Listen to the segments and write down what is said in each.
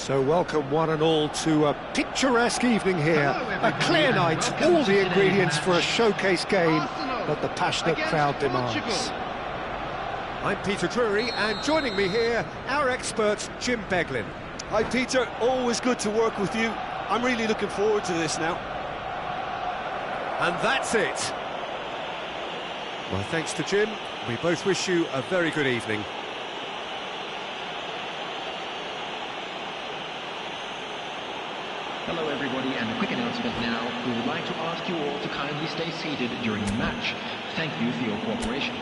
So welcome one and all to a picturesque evening here, a clear night, all the ingredients for a showcase game that the passionate crowd demands. I'm Peter Drury, and joining me here, our expert Jim Beglin. Hi Peter, always good to work with you. I'm really looking forward to this now. And that's it. Well, thanks to Jim, we both wish you a very good evening. Hello everybody, and a quick announcement now. We would like to ask you all to kindly stay seated during the match. Thank you for your cooperation.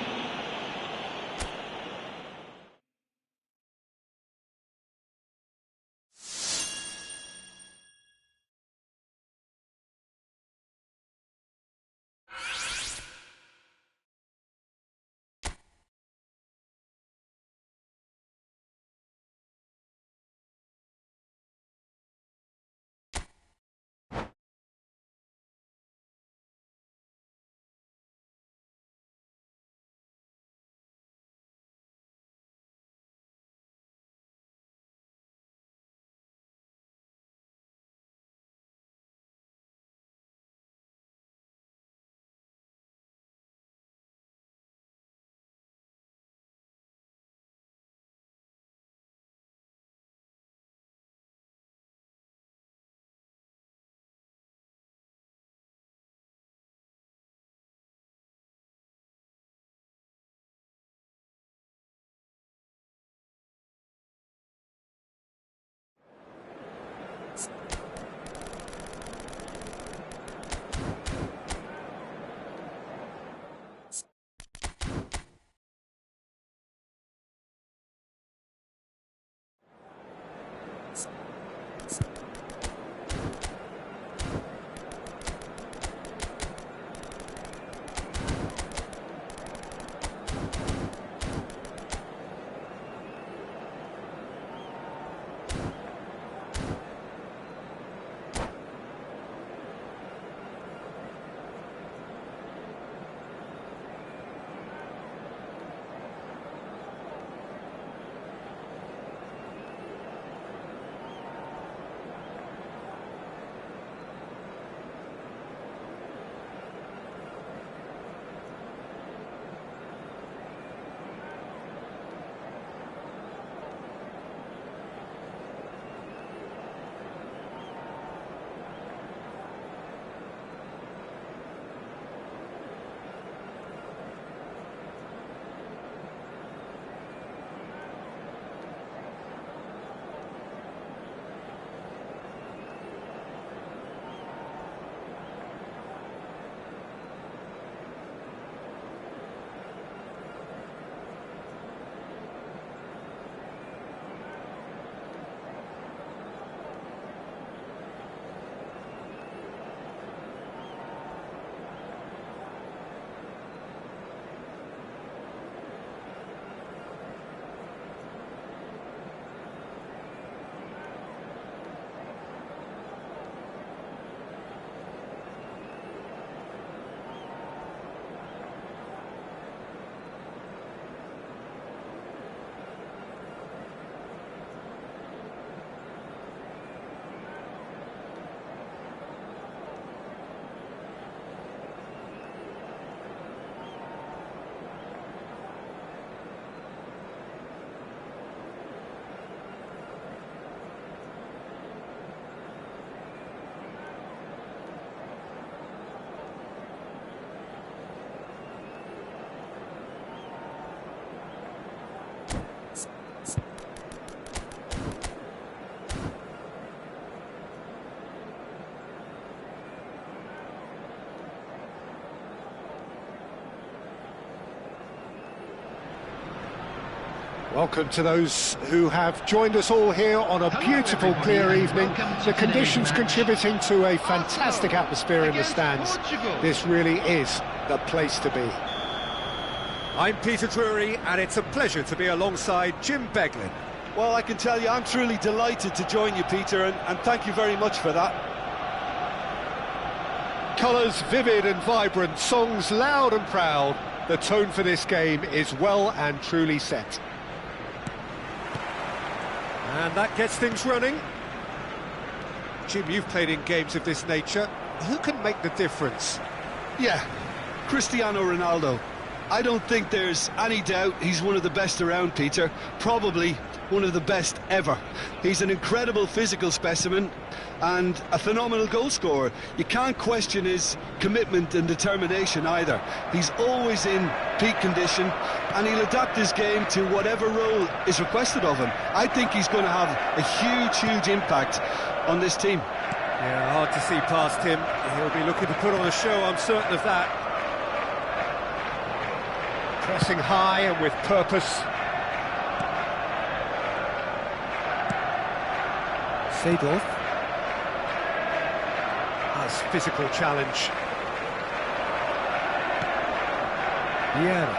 Welcome to those who have joined us all here on a beautiful, clear evening. The conditions contributing to a fantastic atmosphere in the stands. This really is the place to be. I'm Peter Drury, and it's a pleasure to be alongside Jim Beglin. Well, I can tell you, I'm truly delighted to join you, Peter, and thank you very much for that. Colours vivid and vibrant, songs loud and proud. The tone for this game is well and truly set. And that gets things running. Jim, you've played in games of this nature. Who can make the difference? Yeah, Cristiano Ronaldo. I don't think there's any doubt he's one of the best around, Peter. Probably one of the best ever. He's an incredible physical specimen and a phenomenal goal scorer. You can't question his commitment and determination either. He's always in peak condition and he'll adapt his game to whatever role is requested of him. I think he's going to have a huge impact on this team. Yeah, hard to see past him. He'll be looking to put on a show, I'm certain of that. Pressing high and with purpose. Seedorf. Nice physical challenge. Vieira.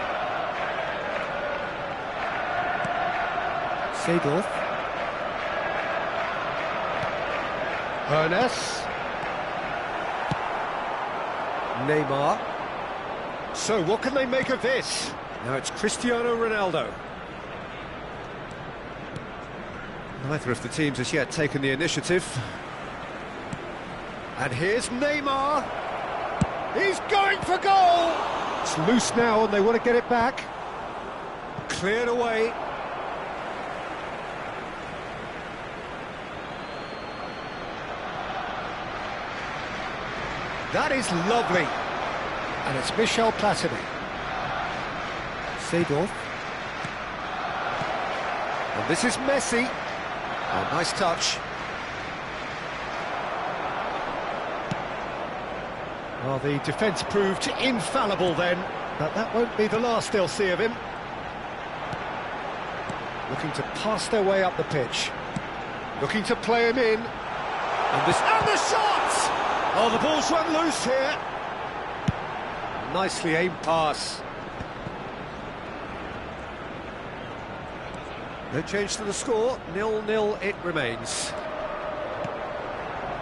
Seedorf. Hoeneß. Neymar. So what can they make of this? Now it's Cristiano Ronaldo. Neither of the teams has yet taken the initiative. And here's Neymar. He's going for goal! It's loose now and they want to get it back. Cleared away. That is lovely. And it's Michel Platini. Seedorf. And this is Messi. Oh, nice touch. Well, the defence proved infallible then, but that won't be the last they'll see of him. Looking to pass their way up the pitch. Looking to play him in. And the shot! Oh, the ball's run loose here. Nicely aimed pass. No change to the score, 0-0 it remains.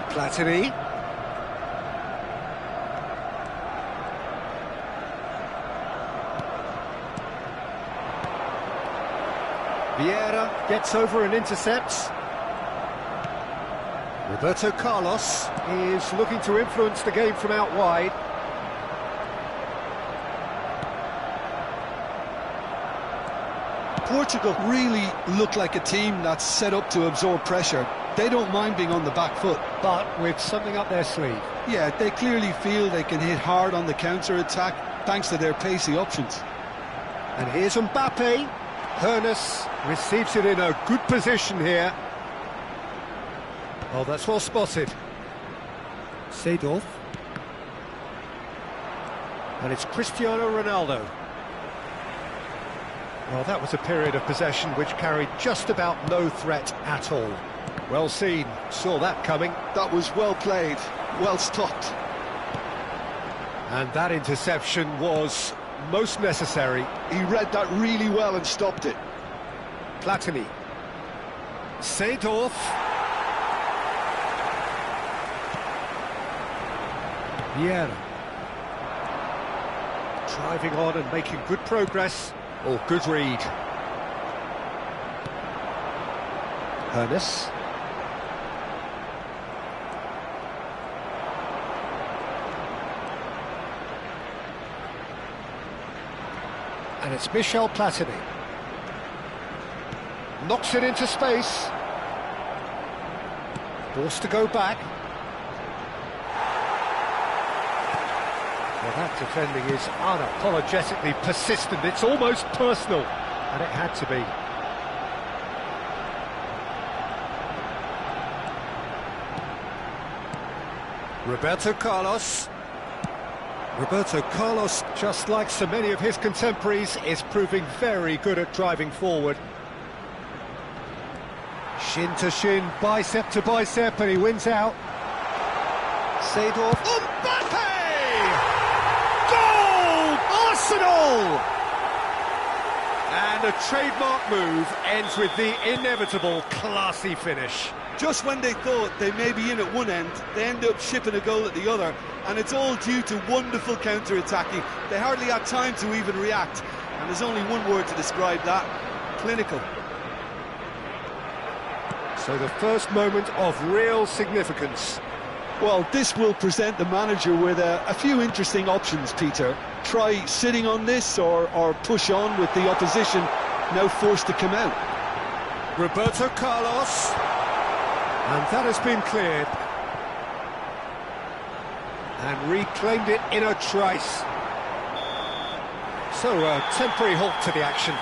Platini. Vieira gets over and intercepts. Roberto Carlos is looking to influence the game from out wide. Portugal really look like a team that's set up to absorb pressure. They don't mind being on the back foot. But with something up their sleeve. Yeah, they clearly feel they can hit hard on the counter-attack thanks to their pacey options. And here's Mbappe. Hoeneß receives it in a good position here. Oh, that's well spotted. Seedorf. And it's Cristiano Ronaldo. Well, that was a period of possession which carried just about no threat at all. Well seen, saw that coming. That was well played, well stopped. And that interception was most necessary. He read that really well and stopped it. Platini. Seedorf. Vieira. Driving on and making good progress. Oh, good read. Hoeneß. And it's Michel Platini. Knocks it into space. Forced to go back. Well, that defending is unapologetically persistent. It's almost personal, and it had to be. Roberto Carlos. Roberto Carlos, just like so many of his contemporaries, is proving very good at driving forward. Shin to shin, bicep to bicep, and he wins out. Seedorf. Mbappe! Arsenal! And a trademark move ends with the inevitable classy finish. Just when they thought they may be in at one end, they end up shipping a goal at the other, and it's all due to wonderful counter-attacking. They hardly had time to even react, and there's only one word to describe that: clinical. So the first moment of real significance. Well, this will present the manager with a few interesting options, Peter. Try sitting on this or push on with the opposition now forced to come out. Roberto Carlos. And that has been cleared. And reclaimed it in a trice. So a temporary halt to the action.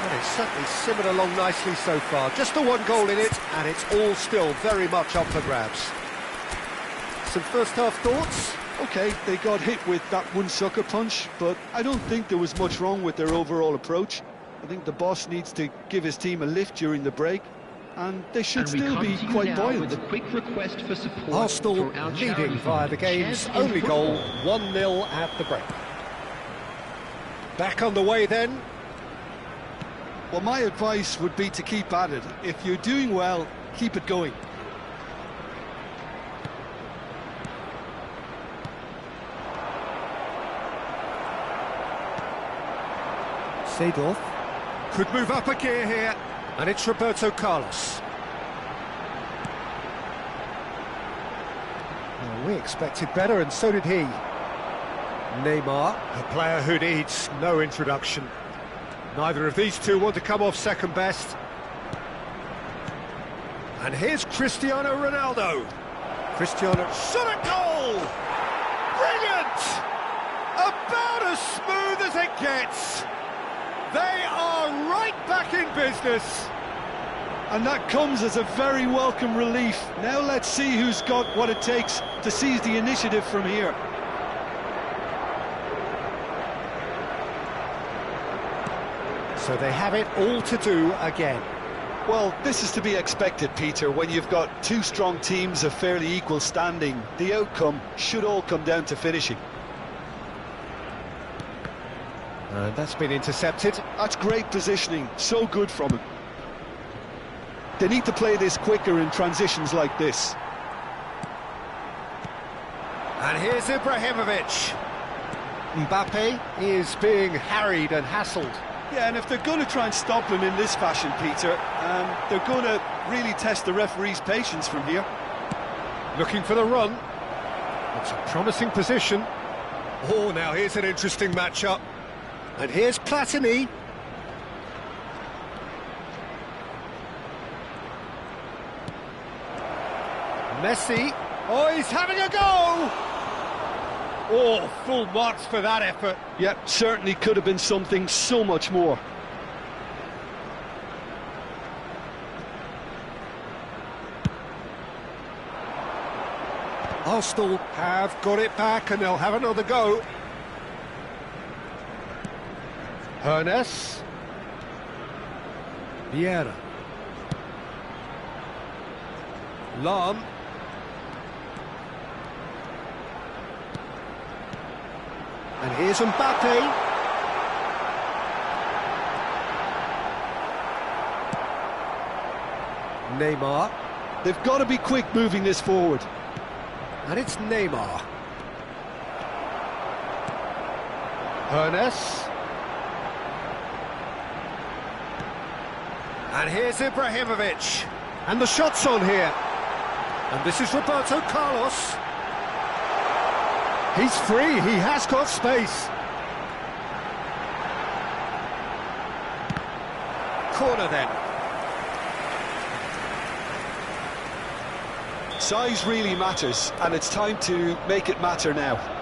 And it's certainly simmered along nicely so far. Just the one goal in it, and it's all still very much up for grabs. Some first-half thoughts? OK, they got hit with that one sucker punch, but I don't think there was much wrong with their overall approach. I think the boss needs to give his team a lift during the break, and they should still be quite buoyant. With a quick request for support. Arsenal leading via the game's only goal, 1-0 at the break. Back on the way then. Well, my advice would be to keep at it. If you're doing well, keep it going. Seedorf could move up a gear here, and it's Roberto Carlos. Well, we expected better, and so did he. Neymar, a player who needs no introduction. Neither of these two want to come off second best. And here's Cristiano Ronaldo. Cristiano shot at goal! Brilliant! About as smooth as it gets. They are right back in business. And that comes as a very welcome relief. Now let's see who's got what it takes to seize the initiative from here. So they have it all to do again. Well, this is to be expected, Peter. When you've got two strong teams of fairly equal standing, the outcome should all come down to finishing. And that's been intercepted. That's great positioning, so good from him. They need to play this quicker in transitions like this. And here's Ibrahimovic. Mbappe is being harried and hassled. Yeah, and if they're going to try and stop him in this fashion, Peter, they're going to really test the referee's patience from here. Looking for the run. It's a promising position. Oh, now here's an interesting matchup. And here's Platini. Messi. Oh, he's having a go! Oh, full marks for that effort. Yep, certainly could have been something so much more. Arsenal have got it back and they'll have another go. Hernes. Vieira. Lam. And here's Mbappe. Neymar. They've got to be quick moving this forward. And it's Neymar. Hernes. And here's Ibrahimovic. And the shot's on here. And this is Roberto Carlos. He's free, he has got space. Corner then. Size really matters, and it's time to make it matter now.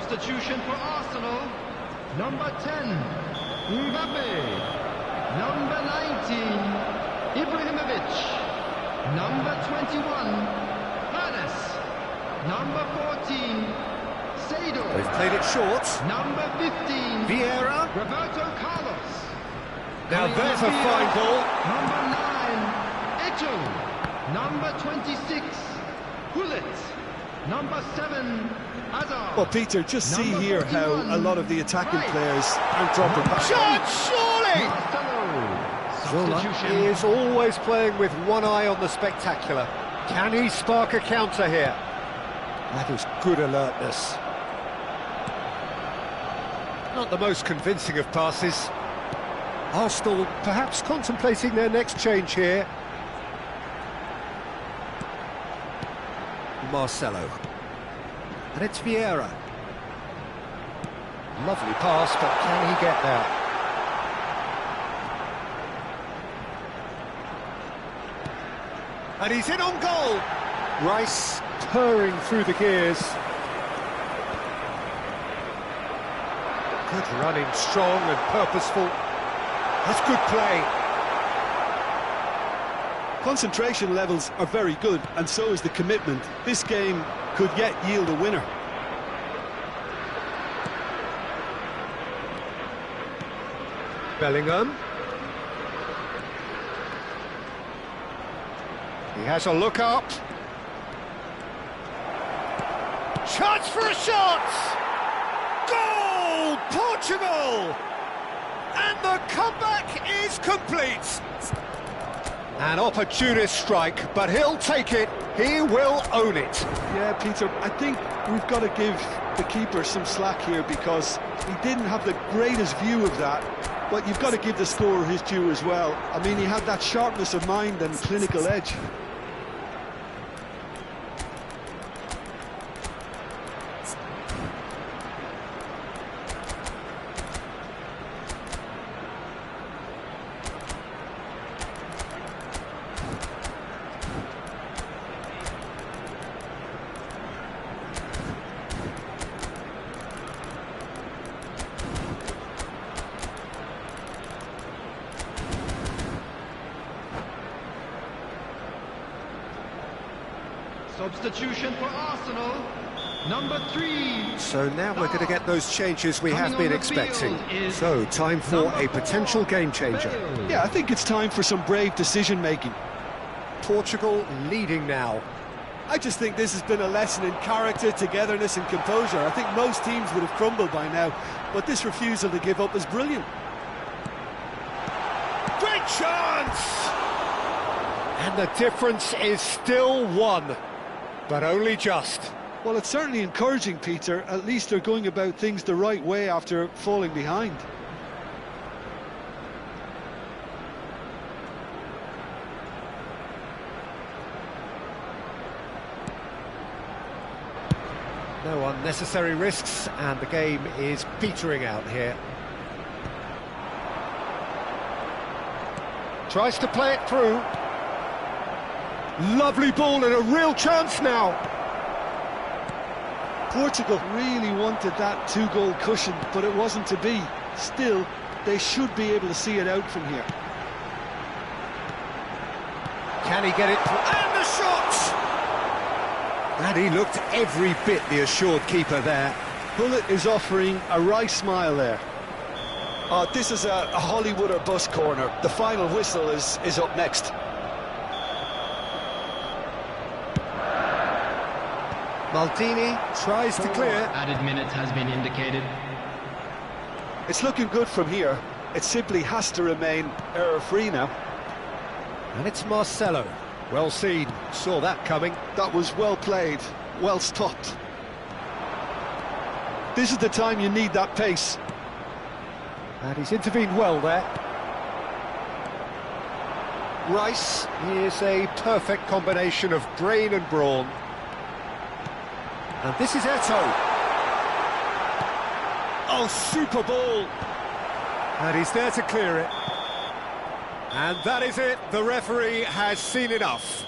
Substitution for Arsenal. Number 10, Mbappe. Number 19, Ibrahimovic. Number 21, Hernandez. Number 14, Seydou. They've played it short. Number 15, Vieira. Roberto Carlos. Now Coming there's on a the fine field, ball. Number 9, Eto. Number 26, Gullit. Number 7, Hazard. Well, Peter, just see Number here how 41, a lot of the attacking Rice. players aren't dropping back. Shot, surely! Marcelo. He is always playing with one eye on the spectacular. Can he spark a counter here? That is good alertness. Not the most convincing of passes. Arsenal perhaps contemplating their next change here. Marcelo. And it's Vieira. Lovely pass, but can he get there? And he's in on goal. Rice purring through the gears. Good running, strong and purposeful. That's good play. Concentration levels are very good, and so is the commitment. This game could yet yield a winner. Bellingham. He has a look up. Chance for a shot! Goal! Portugal! And the comeback is complete. An opportunist strike, but he'll take it. He will own it. Yeah, Peter, I think we've got to give the keeper some slack here because he didn't have the greatest view of that, but you've got to give the scorer his due as well. I mean, he had that sharpness of mind and clinical edge. Substitution for Arsenal. Number 3. So now we're going to get those changes we have been expecting. So, time for a potential game changer. Yeah, I think it's time for some brave decision-making. Portugal leading now. I just think this has been a lesson in character, togetherness and composure. I think most teams would have crumbled by now, but this refusal to give up is brilliant. Great chance! And the difference is still one, but only just. Well, it's certainly encouraging, Peter. At least they're going about things the right way after falling behind. No unnecessary risks, and the game is petering out here. Tries to play it through. Lovely ball and a real chance now. Portugal really wanted that two-goal cushion, but it wasn't to be. Still, they should be able to see it out from here. Can he get it? And the shot! And he looked every bit the assured keeper there. Gullit is offering a wry smile there. This is a Hollywood or bust corner. The final whistle is up next. Maldini tries to clear. Added minutes has been indicated. It's looking good from here. It simply has to remain error-free now. And it's Marcelo. Well seen, saw that coming. That was well played, well stopped. This is the time you need that pace. And he's intervened well there. Rice is a perfect combination of brain and brawn. And this is Eto. Oh, super ball. And he's there to clear it. And that is it. The referee has seen enough.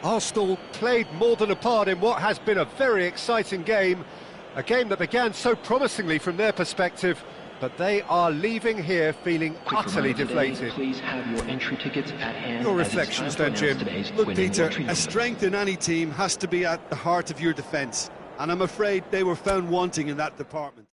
Arsenal played more than a part in what has been a very exciting game, A game that began so promisingly from their perspective, but they are leaving here feeling Quick utterly reminder today, deflated. Please have your entry tickets at hand. Your as it's reflections time then, to announce Jim. today's Look, winning Peter, lottery a number. strength in any team has to be at the heart of your defence, and I'm afraid they were found wanting in that department.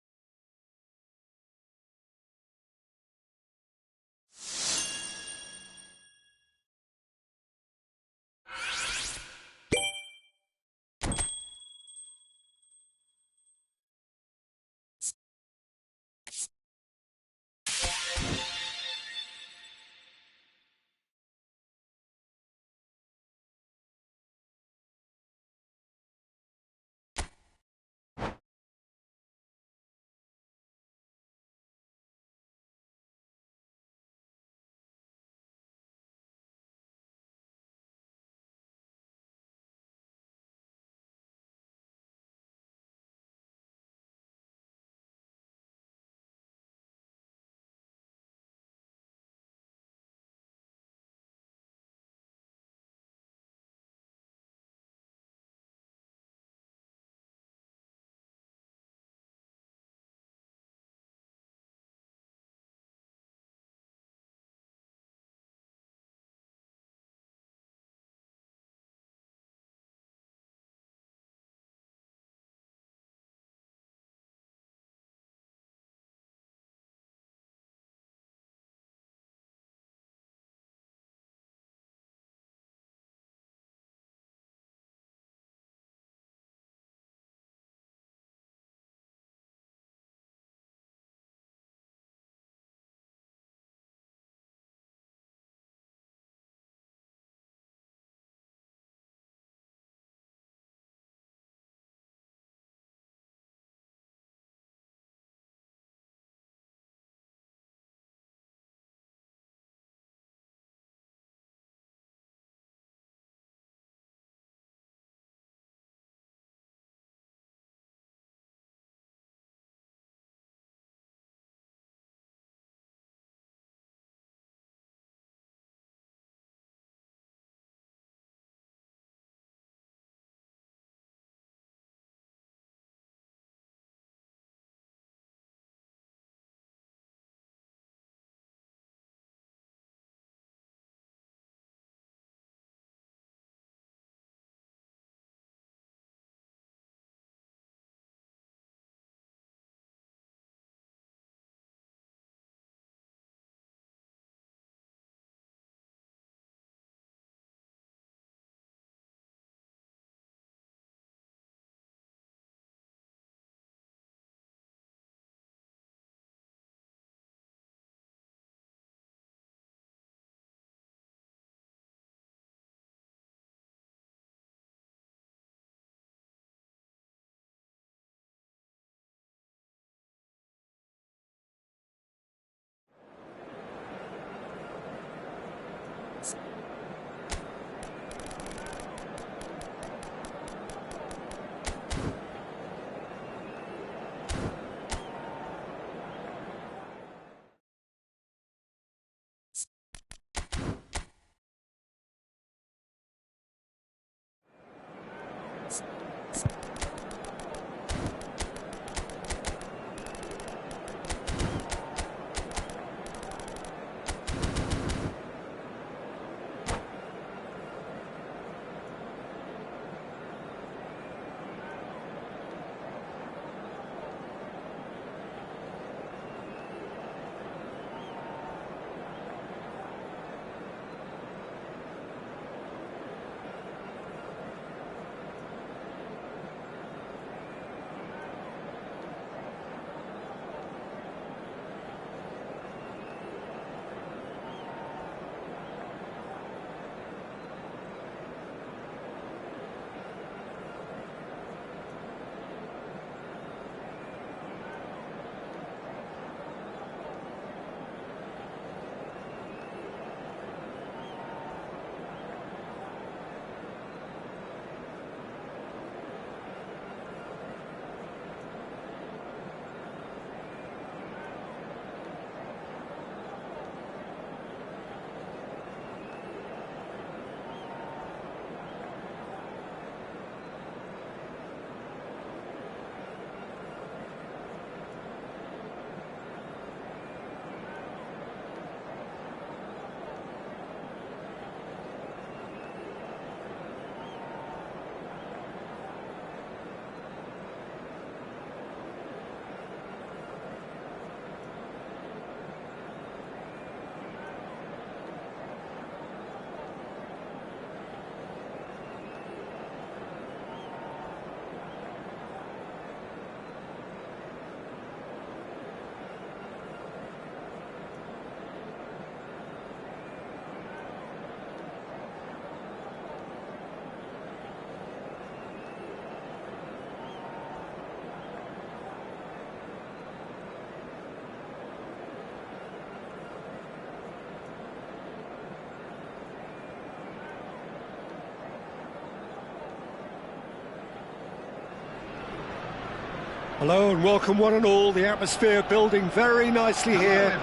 Hello and welcome one and all. The atmosphere building very nicely here.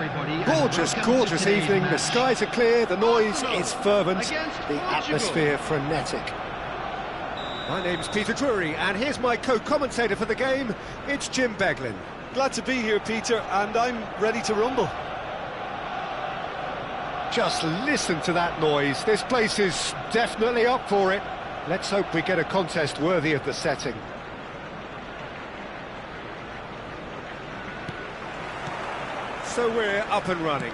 Gorgeous, gorgeous evening. The skies are clear, the noise is fervent, the atmosphere frenetic. My name's Peter Drury and here's my co-commentator for the game. It's Jim Beglin. Glad to be here, Peter, and I'm ready to rumble. Just listen to that noise. This place is definitely up for it. Let's hope we get a contest worthy of the setting. So we're up and running.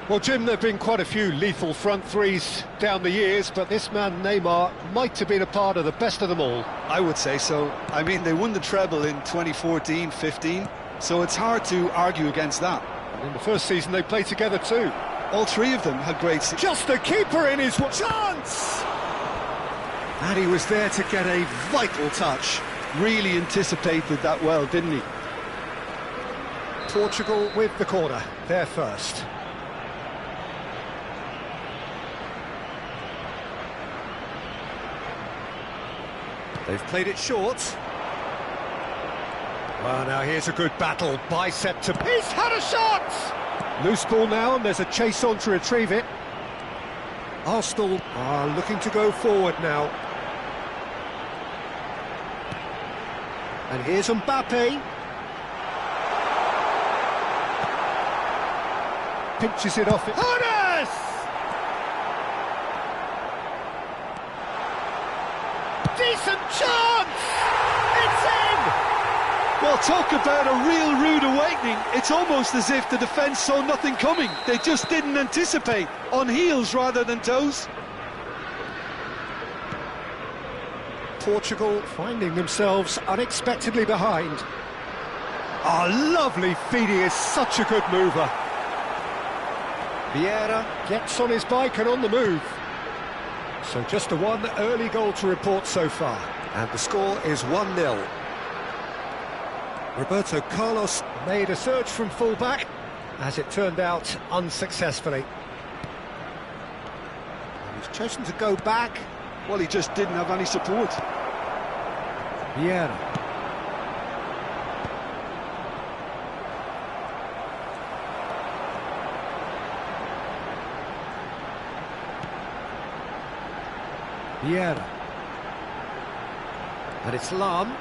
Well, Jim, there have been quite a few lethal front threes down the years, but this man, Neymar, might have been a part of the best of them all. I would say so. I mean, they won the treble in 2014-15, so it's hard to argue against that. And in the first season, they played together too. All three of them had great seasons. Just the keeper in his chance! And he was there to get a vital touch. Really anticipated that well, didn't he? Portugal with the corner, they're first. They've played it short. Well, now here's a good battle, bicep to... He's had a shot! Loose ball now, and there's a chase on to retrieve it. Arsenal are looking to go forward now. And here's Mbappe. Pinches it off it. Horace! Decent chance! It's in! Well, talk about a real rude awakening. It's almost as if the defence saw nothing coming. They just didn't anticipate. On heels rather than toes. Portugal finding themselves unexpectedly behind. Oh, lovely feed, he is such a good mover. Vieira gets on his bike and on the move. So just the one early goal to report so far. And the score is 1-0. Roberto Carlos made a surge from full-back, as it turned out unsuccessfully. He's chosen to go back. Well, he just didn't have any support. Vieira. Vieira. And it's Lahm.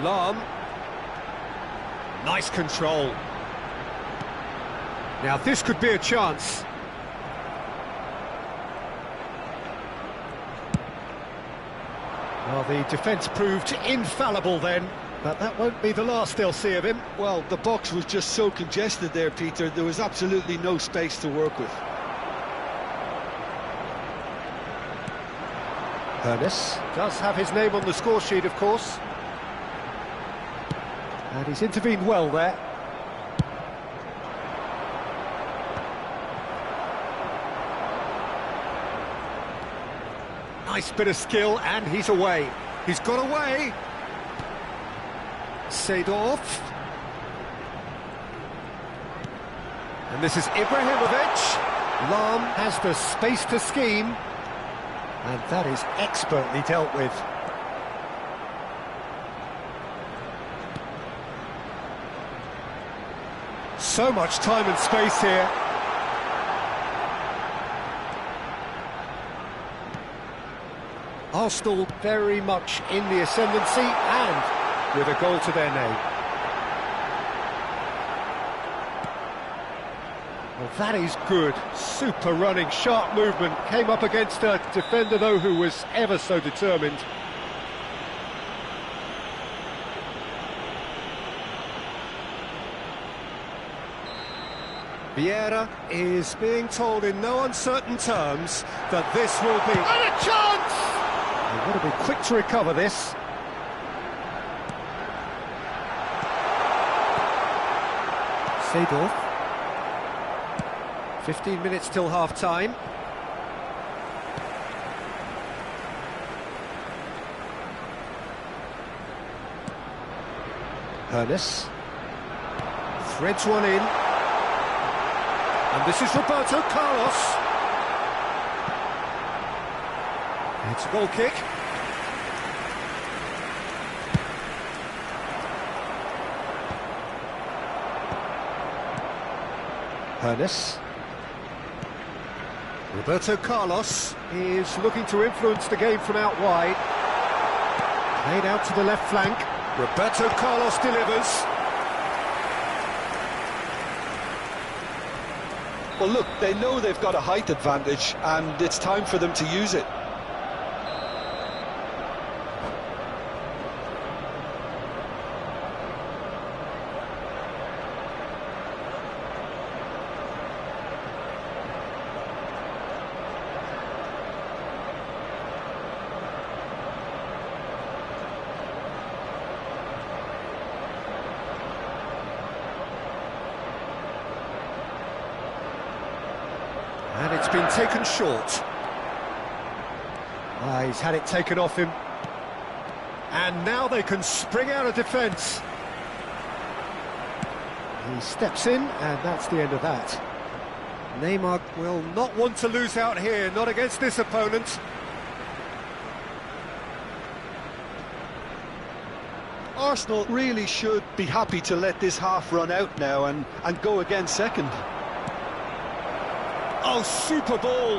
Lahm. Nice control. Now this could be a chance. Well, the defence proved infallible then, but that won't be the last they'll see of him. Well, the box was just so congested there, Peter. There was absolutely no space to work with. Horace does have his name on the score sheet, of course. And he's intervened well there. Nice bit of skill, and he's away. He's got away. Seedorf. And this is Ibrahimovic. Lahm has the space to scheme. And that is expertly dealt with. So much time and space here. Arsenal very much in the ascendancy and with a goal to their name. Well, that is good. Super running, sharp movement. Came up against a defender, though, who was ever so determined. Vieira is being told in no uncertain terms that this will be... And a chance! They've got to be quick to recover this. Seedorf. 15 minutes till half-time. Horace. Threads one in. And this is Roberto Carlos. It's a goal kick. Pernis. Roberto Carlos is looking to influence the game from out wide. Played out to the left flank. Roberto Carlos delivers. Well, look, they know they've got a height advantage, and it's time for them to use it. And it's been taken short. He's had it taken off him. And now they can spring out of defence. He steps in, and that's the end of that. Neymar will not want to lose out here, not against this opponent. Arsenal really should be happy to let this half run out now and go again second. Oh, super ball!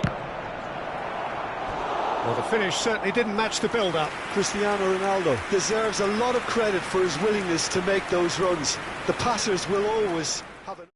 Well, the finish certainly didn't match the build-up. Cristiano Ronaldo deserves a lot of credit for his willingness to make those runs. The passers will always have an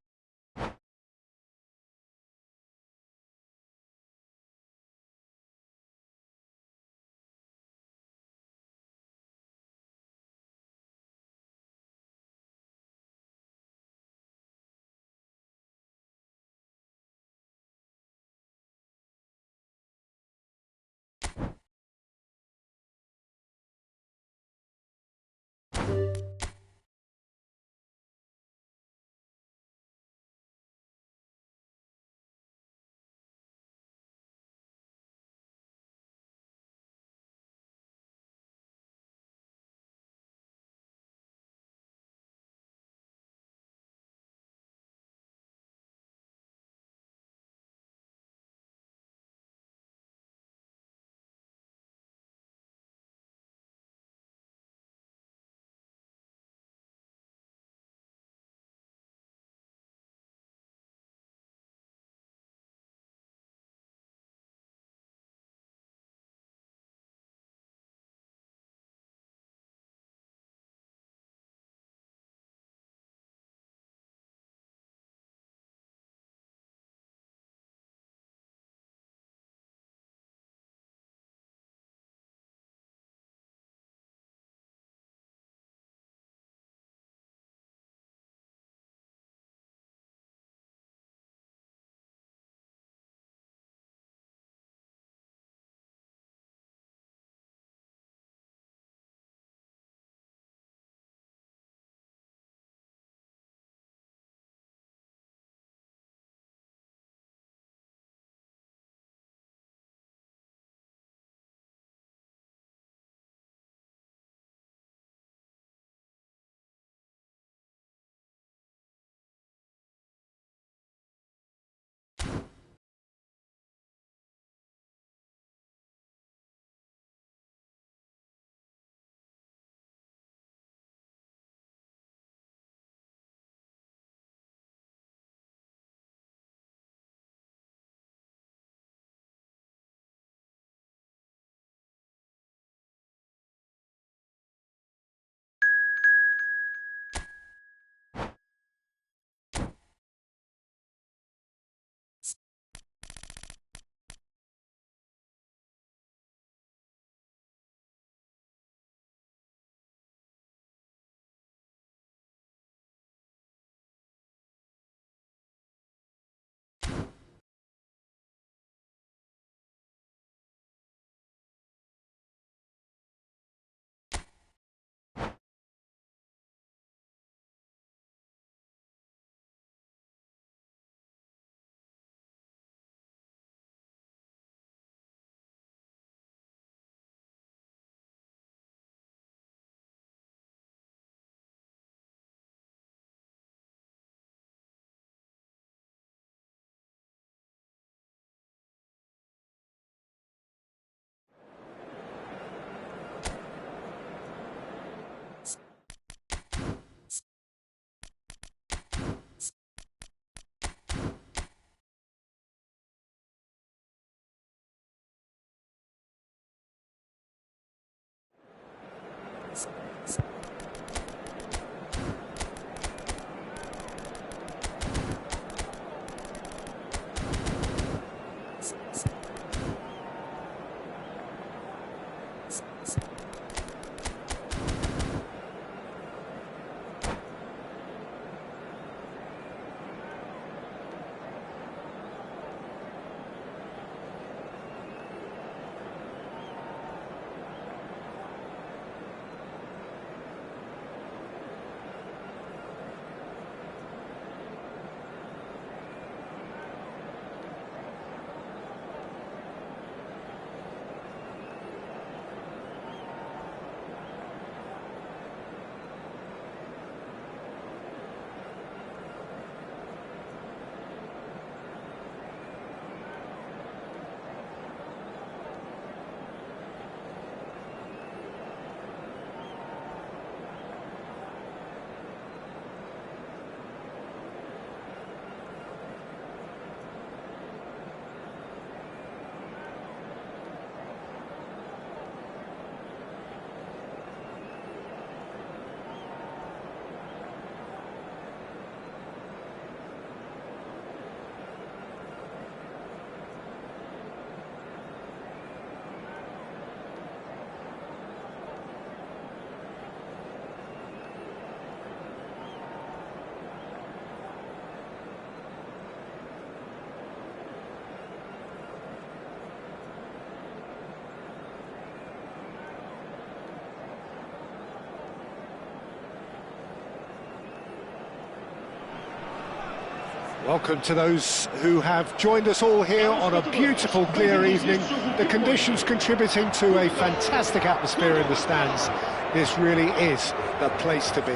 Welcome to those who have joined us all here on a beautiful, clear evening. The conditions contributing to a fantastic atmosphere in the stands. This really is the place to be.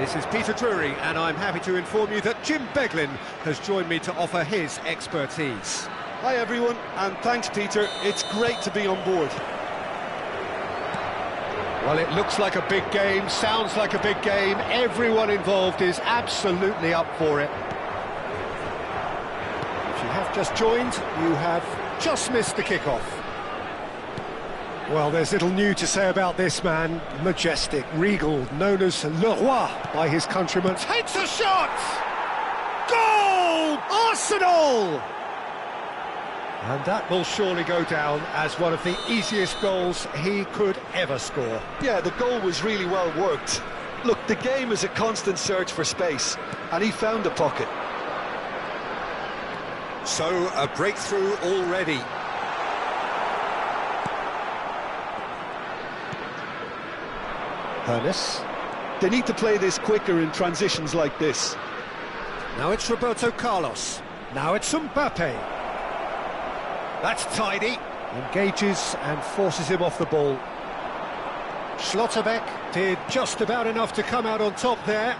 This is Peter Drury, and I'm happy to inform you that Jim Beglin has joined me to offer his expertise. Hi everyone, and thanks Peter, it's great to be on board. Well, it looks like a big game, sounds like a big game. Everyone involved is absolutely up for it. If you have just joined, you have just missed the kickoff. Well, there's little new to say about this man. Majestic, regal, known as Le Roi by his countrymen. Takes a shot! Goal! Arsenal! And that will surely go down as one of the easiest goals he could ever score. Yeah, the goal was really well worked. Look, the game is a constant search for space, and he found a pocket. So, a breakthrough already. Hernes. They need to play this quicker in transitions like this. Now it's Roberto Carlos. Now it's Mbappe. That's tidy. Engages and forces him off the ball. Schlotterbeck did just about enough to come out on top there.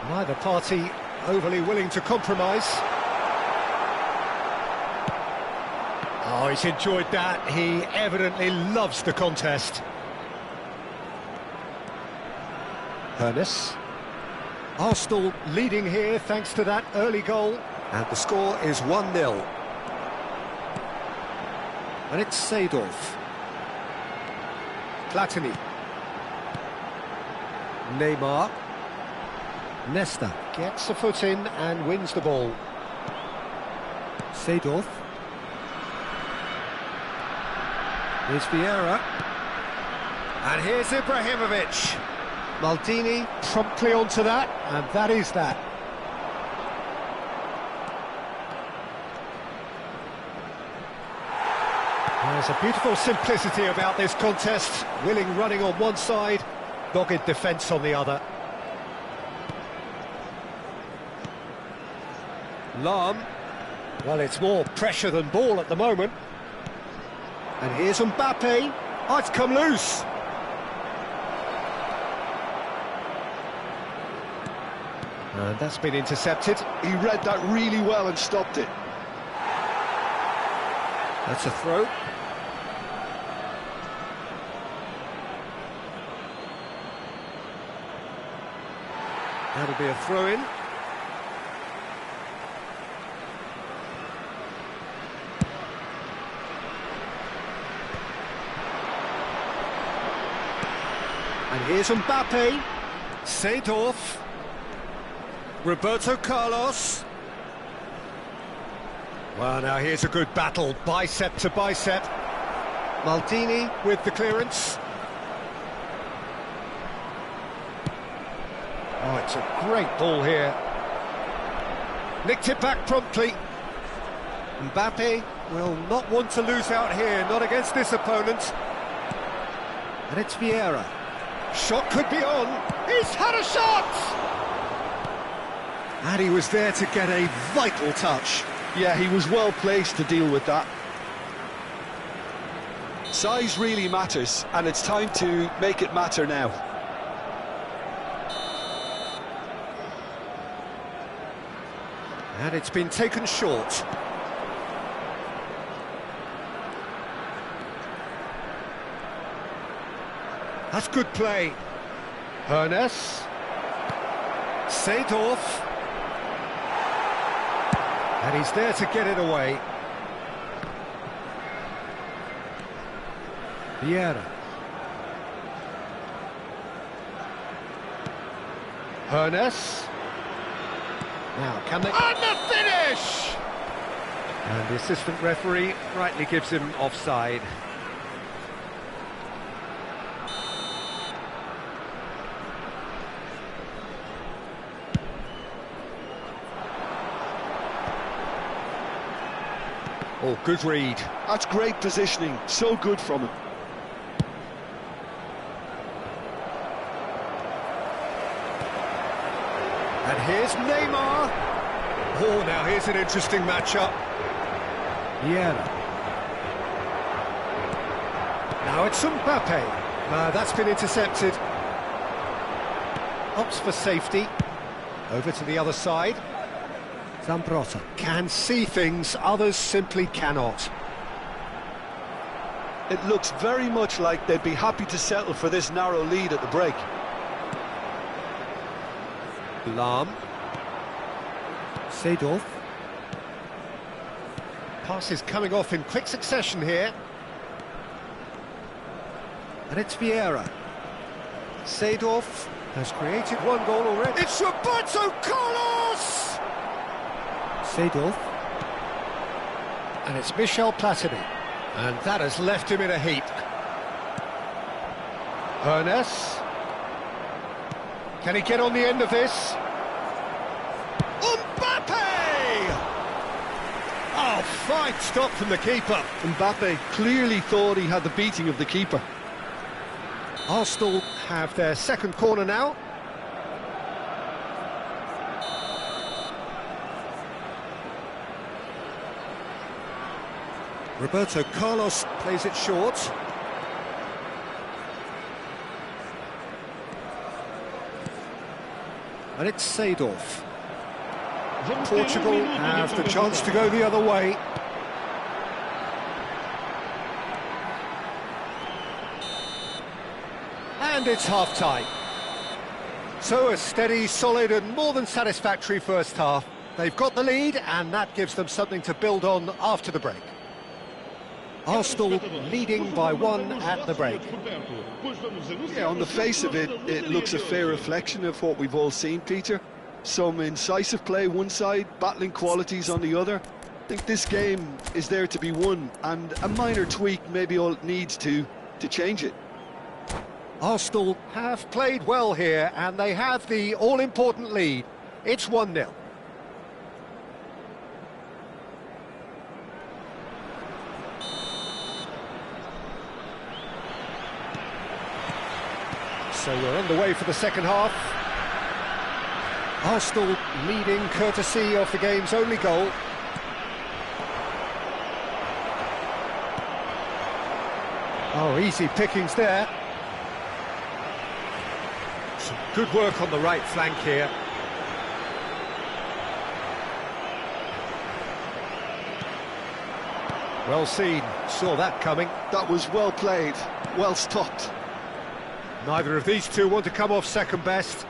Neither party overly willing to compromise. Oh, he's enjoyed that. He evidently loves the contest. Hernes. Arsenal leading here thanks to that early goal. And the score is 1-0. And it's Seedorf. Platini. Neymar. Nesta gets a foot in and wins the ball. Seedorf. Here's Vieira. And here's Ibrahimovic. Maldini promptly onto that, and that is that. There's a beautiful simplicity about this contest. Willing running on one side, dogged defence on the other. Lahm. Well, it's more pressure than ball at the moment. And here's Mbappe. Oh, it's come loose. And that's been intercepted. He read that really well and stopped it. That's a throw. That'll be a throw-in. And here's Mbappe. Seedorf. Roberto Carlos. Well, now here's a good battle, bicep to bicep. Maldini with the clearance. Oh, it's a great ball here. Nicked it back promptly. Mbappe will not want to lose out here, not against this opponent. And it's Vieira. Shot could be on. He's had a shot! And he was there to get a vital touch. Yeah, he was well placed to deal with that. Size really matters, and it's time to make it matter now. And it's been taken short. That's good play. Hernes. Seedorf. And he's there to get it away. Vieira. Hernes. Now, can they... And the finish! And the assistant referee rightly gives him offside. Oh, good read. That's great positioning, so good from him. And here's Neymar. Oh, now here's an interesting matchup. Vieira. Now it's Mbappe. That's been intercepted. Opts for safety. Over to the other side. Zambrotta can see things others simply cannot. It looks very much like they'd be happy to settle for this narrow lead at the break. Lahm. Seedorf. Passes coming off in quick succession here. And it's Vieira. Seedorf has created one goal already. It's Roberto Carlos! Seedorf. And it's Michel Platini. And that has left him in a heap. Ernest. Can he get on the end of this? Mbappe! Oh, fine stop from the keeper. Mbappe clearly thought he had the beating of the keeper. Arsenal have their second corner now. Roberto Carlos plays it short. And it's Seedorf. Portugal have the chance to go the other way. And it's half-time. So a steady, solid and more than satisfactory first half. They've got the lead and that gives them something to build on after the break. Arsenal leading by 1 at the break. Yeah, on the face of it, it looks a fair reflection of what we've all seen, Peter. Some incisive play one side, battling qualities on the other. I think this game is there to be won, and a minor tweak maybe all it needs to change it. Arsenal have played well here, and they have the all-important lead. It's 1-0. So we're on the way for the second half. Arsenal leading courtesy of the game's only goal. Oh, easy pickings there. Some good work on the right flank here. Well seen, saw that coming. That was well played, well stopped. Neither of these two want to come off second best.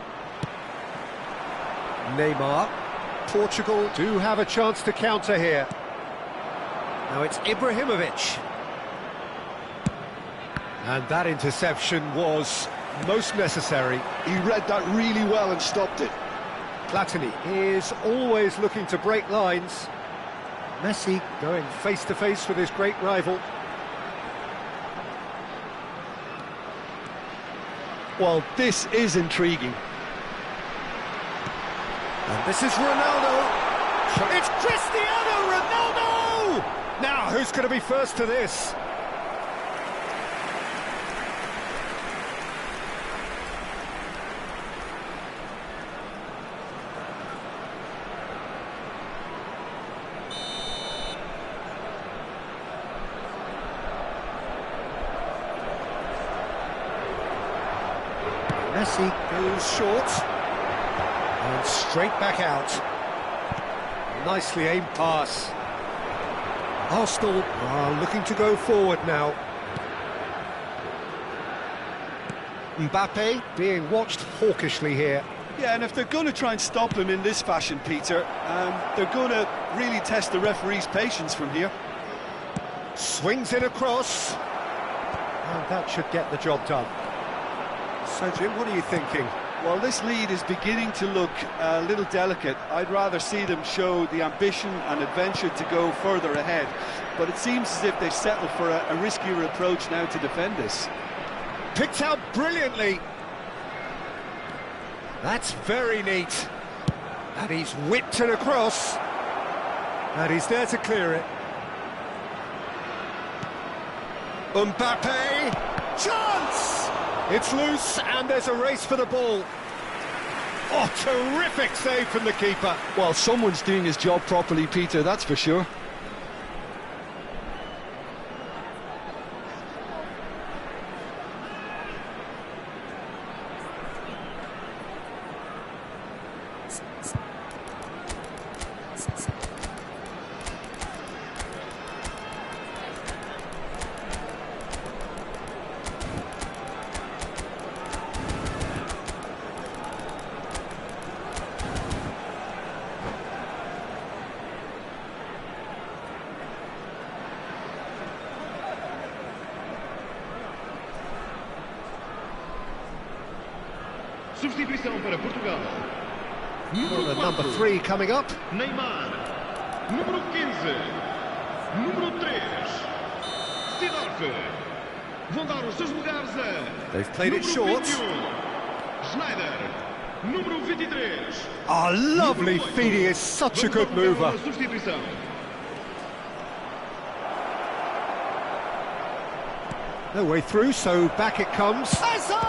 Neymar. Portugal do have a chance to counter here. Now it's Ibrahimovic. And that interception was most necessary. He read that really well and stopped it. Platini is always looking to break lines. Messi going face-to-face with his great rival. Well, this is intriguing. And this is Ronaldo. It's Cristiano Ronaldo! Now, who's going to be first to this? Messi goes short. And straight back out. Nicely aimed pass. Arsenal are looking to go forward now. Mbappe being watched hawkishly here. Yeah, and if they're going to try and stop him in this fashion, Peter, they're going to really test the referee's patience from here. Swings it across. And that should get the job done. So, Jim, what are you thinking? Well, this lead is beginning to look a little delicate. I'd rather see them show the ambition and adventure to go further ahead. But it seems as if they've settled for a riskier approach now to defend this. Picked out brilliantly. That's very neat. And he's whipped it across. And he's there to clear it. Mbappe! Chance! It's loose and there's a race for the ball. Oh, terrific save from the keeper. Well, someone's doing his job properly, Peter, that's for sure. Substituição para Portugal. Well, the number 3 coming up. Neymar. Número 15. Número 3. Seedorf. Vão dar os seus lugares a... They've played it short. 21. Schneider. Número 23. Oh, lovely feeding, is such a good mover. Substituição. No way through, so back it comes. Hazard!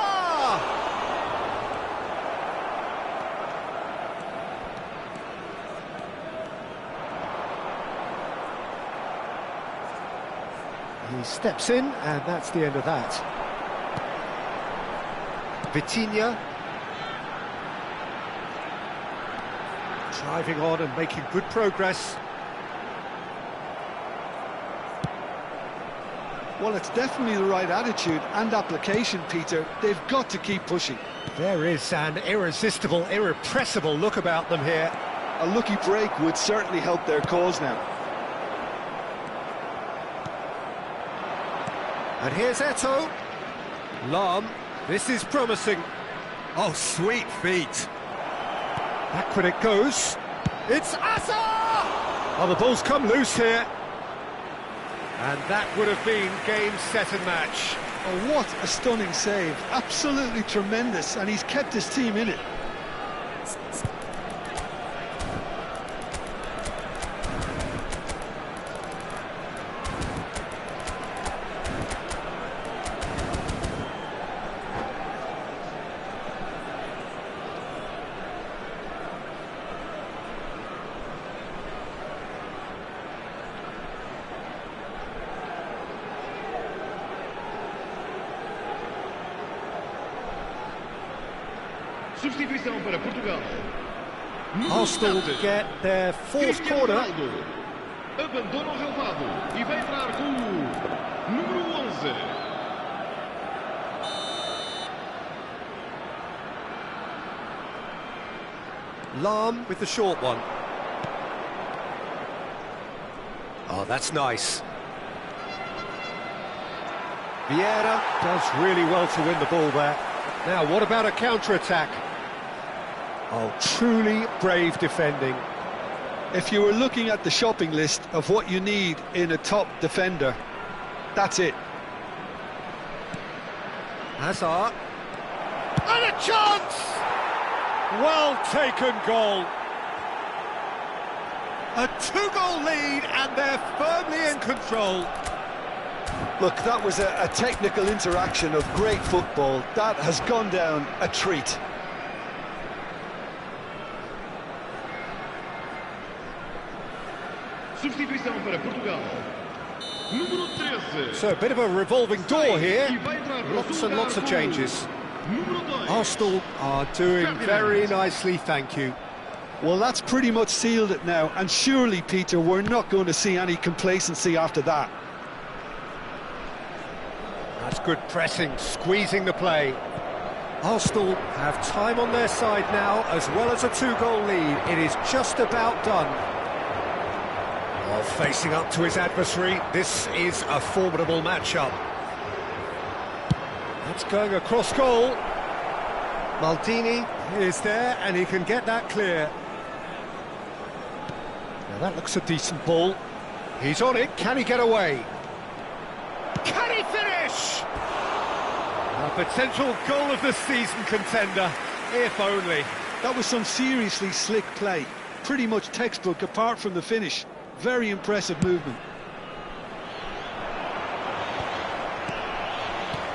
He steps in, and that's the end of that. Vitinha. Driving on and making good progress. Well, it's definitely the right attitude and application, Peter. They've got to keep pushing. There is an irresistible, irrepressible look about them here. A lucky break would certainly help their cause now. And here's Eto'o. Lahm, this is promising. Oh, sweet feet. Back when it goes. It's Asa! Oh, the ball's come loose here. And that would have been game, set and match. Oh, what a stunning save. Absolutely tremendous, and he's kept his team in it. Substituição para Portugal. Arsenal get their fourth corner. Abandona o relvado e vai entrar com o número 11. Lahm with the short one. Oh, that's nice. Vieira does really well to win the ball there. Now, what about a counter-attack? Oh, truly brave defending. If you were looking at the shopping list of what you need in a top defender, that's it. Hazard. And a chance! Well taken goal. A 2-goal lead, and they're firmly in control. Look, that was a technical interaction of great football. That has gone down a treat. Substituição para Portugal. Número 13. So a bit of a revolving door here. Lots and lots of changes. Arsenal are doing very nicely, thank you. Well, that's pretty much sealed it now, and surely, Peter, we're not going to see any complacency after that. That's good pressing, squeezing the play. Arsenal have time on their side now, as well as a 2-goal lead. It is just about done. While facing up to his adversary, this is a formidable matchup. That's going across goal. Maldini is there, and he can get that clear. Now that looks a decent ball. He's on it, can he get away? Can he finish? A potential goal of the season contender, if only. That was some seriously slick play. Pretty much textbook apart from the finish. Very impressive movement.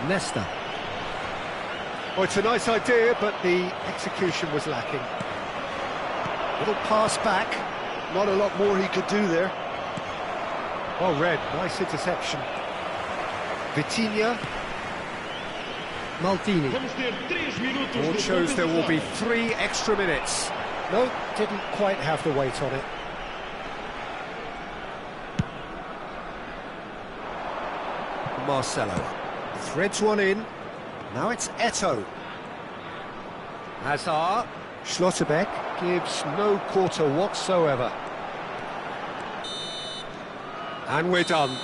Nesta. Well, it's a nice idea, but the execution was lacking. Little pass back. Not a lot more he could do there. Well read, nice interception. Vitinha. Maldini. Vamos ter 3 minutos All de shows there will be compensação. 3 extra minutes. No, didn't quite have the weight on it. Marcelo threads one in. Now it's Eto'o. Hazard. Schlotterbeck gives no quarter whatsoever. And we're done.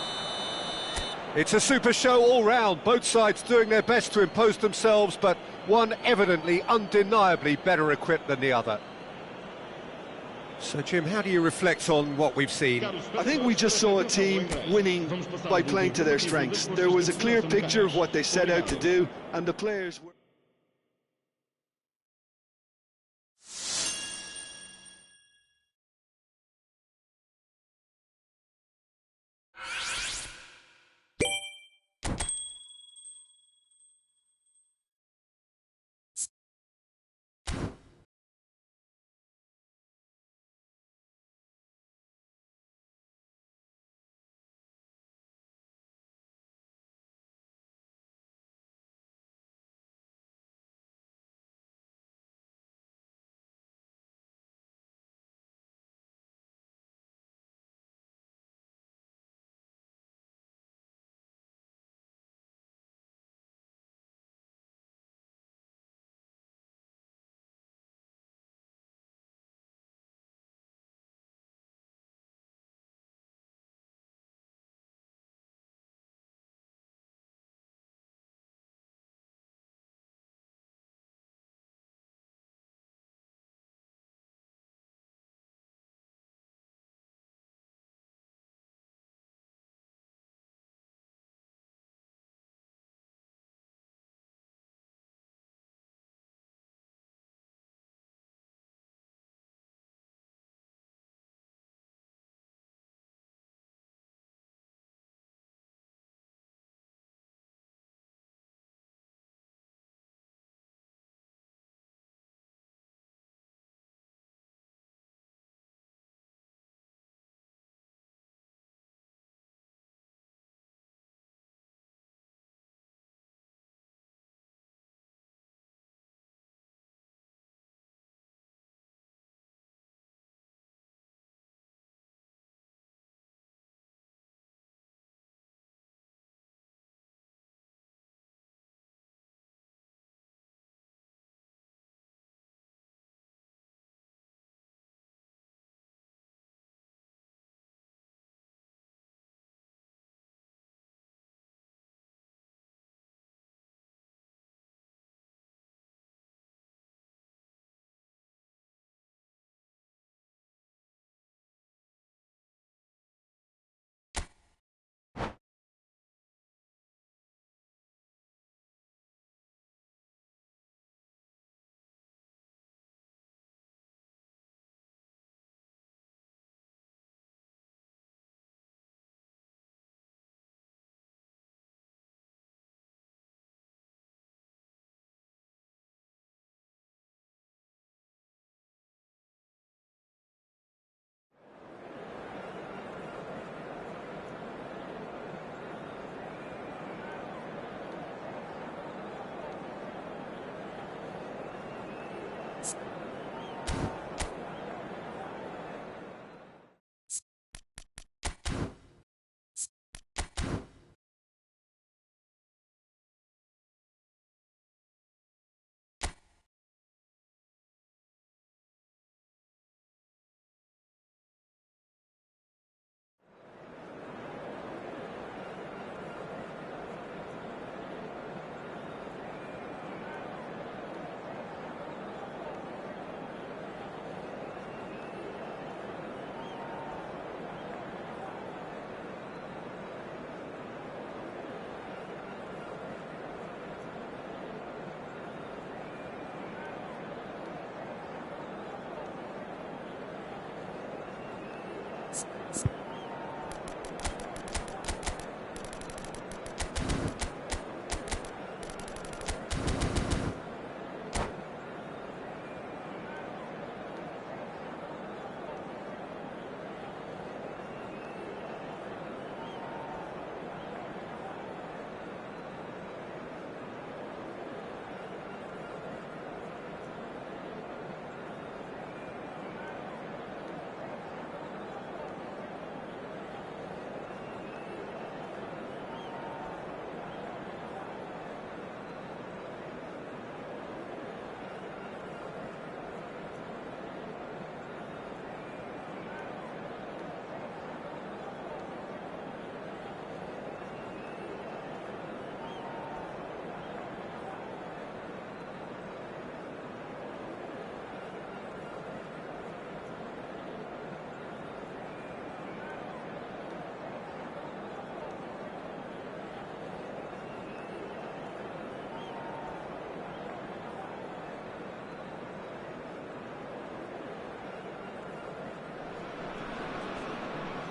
It's a super show all round, both sides doing their best to impose themselves, but one evidently, undeniably better equipped than the other. So, Jim, how do you reflect on what we've seen? I think we just saw a team winning by playing to their strengths. There was a clear picture of what they set out to do, and the players were...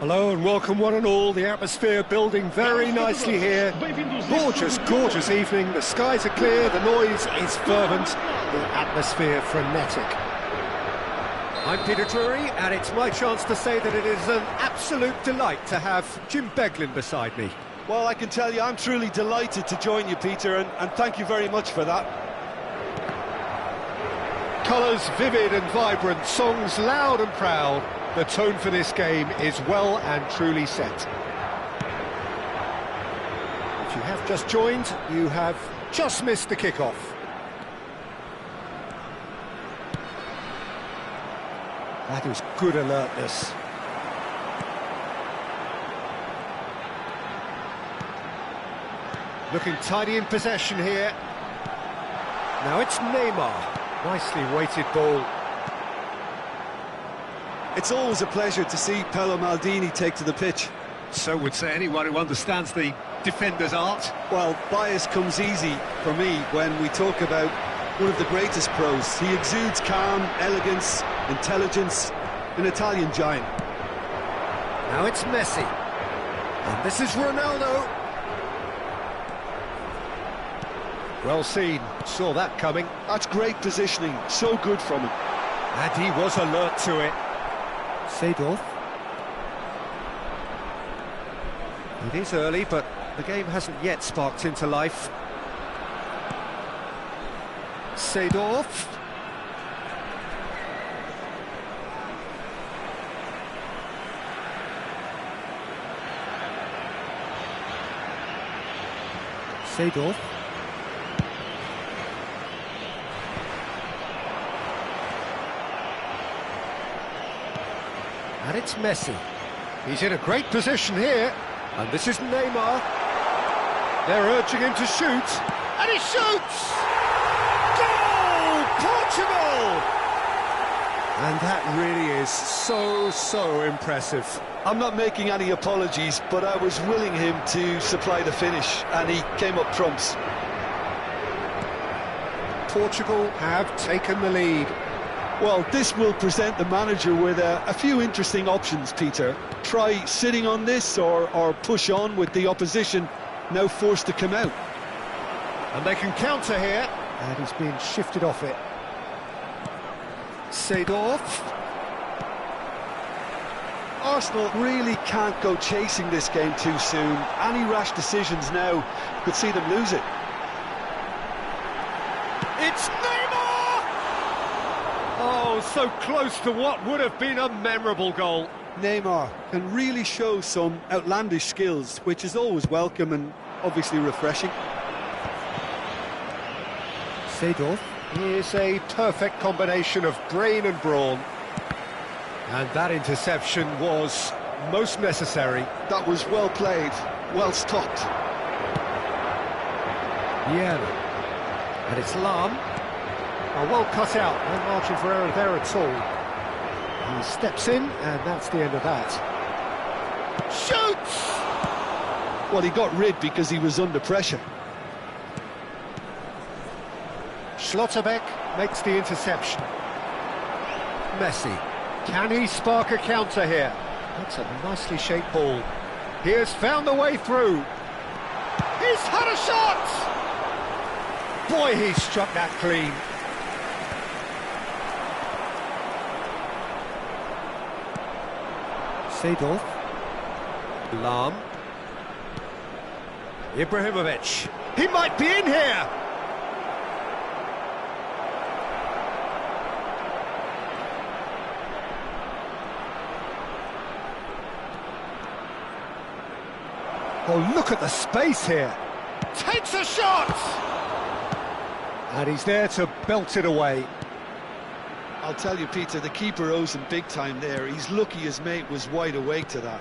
Hello and welcome one and all. The atmosphere building very nicely here. Gorgeous, gorgeous evening. The skies are clear, the noise is fervent, the atmosphere frenetic. I'm Peter Drury, and it's my chance to say that it is an absolute delight to have Jim Beglin beside me. Well, I can tell you I'm truly delighted to join you, Peter, and thank you very much for that. Colours vivid and vibrant, songs loud and proud. The tone for this game is well and truly set. If you have just joined, you have just missed the kickoff. That is good alertness. Looking tidy in possession here. Now it's Neymar. Nicely weighted ball. It's always a pleasure to see Paolo Maldini take to the pitch. So would say anyone who understands the defender's art. Well, bias comes easy for me when we talk about one of the greatest pros. He exudes calm, elegance, intelligence, an Italian giant. Now it's Messi. And this is Ronaldo. Well seen, saw that coming. That's great positioning, so good from him. And he was alert to it. Seedorf. It is early, but the game hasn't yet sparked into life. Seedorf. Seedorf. And it's Messi. He's in a great position here. And this is Neymar. They're urging him to shoot. And he shoots! Goal! Portugal! And that really is so impressive. I'm not making any apologies, but I was willing him to supply the finish, and he came up trumps. Portugal have taken the lead. Well, this will present the manager with a few interesting options, Peter. Try sitting on this or push on with the opposition now forced to come out. And they can counter here. And he's being shifted off it. Seedorf. Arsenal really can't go chasing this game too soon. Any rash decisions now could see them lose it. It's Neymar! Oh, so close to what would have been a memorable goal. Neymar can really show some outlandish skills, which is always welcome and obviously refreshing. Seedorf is a perfect combination of brain and brawn. And that interception was most necessary. That was well played, well stopped. Yeah. And it's Lahm. Oh, well cut out, no margin for error there at all. He steps in, and that's the end of that. Shoots! Well, he got rid because he was under pressure. Schlotterbeck makes the interception. Messi. Can he spark a counter here? That's a nicely shaped ball. He has found the way through. He's had a shot! Boy, he struck that clean. Seedorf. Lahm. Ibrahimovic. He might be in here! Oh, look at the space here. Takes a shot! And he's there to belt it away. I'll tell you, Peter, the keeper owes him big time there. He's lucky his mate was wide awake to that.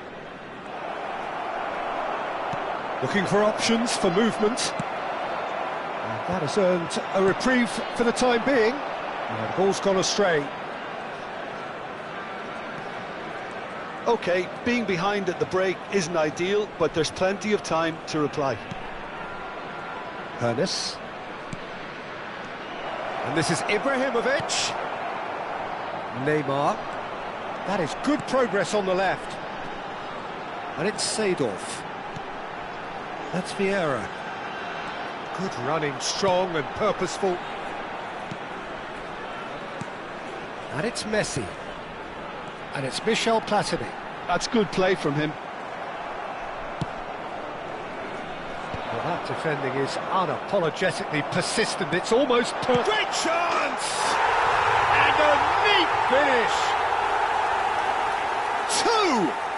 Looking for options for movement. And that has earned a reprieve for the time being. And the ball's gone astray. OK, being behind at the break isn't ideal, but there's plenty of time to reply. Hernes. And this is Ibrahimovic. Neymar. That is good progress on the left. And it's Seedorf. That's Vieira. Good running, strong and purposeful. And it's Messi. And it's Michel Platini. That's good play from him. Well, that defending is unapologetically persistent. It's almost perfect. Great chance! And a neat finish!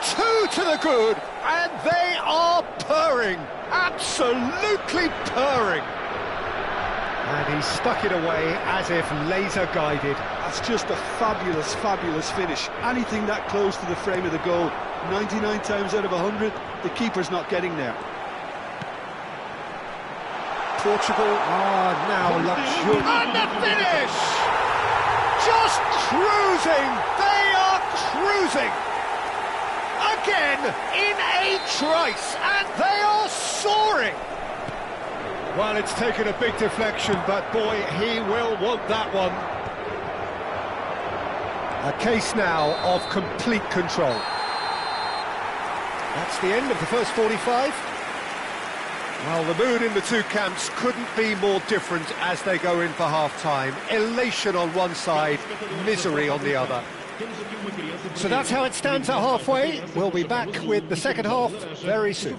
Two to the good, and they are purring. Absolutely purring. And he stuck it away as if laser guided. That's just a fabulous, fabulous finish. Anything that close to the frame of the goal, 99 times out of 100, the keeper's not getting there. Portugal are now luxurious. And the finish! Just cruising! They are cruising! Again, in a trice, and they are soaring! Well, it's taken a big deflection, but boy, he will want that one. A case now of complete control. That's the end of the first 45. Well, the mood in the two camps couldn't be more different as they go in for half-time. Elation on one side, misery on the other. So that's how it stands at halfway. We'll be back with the second half very soon.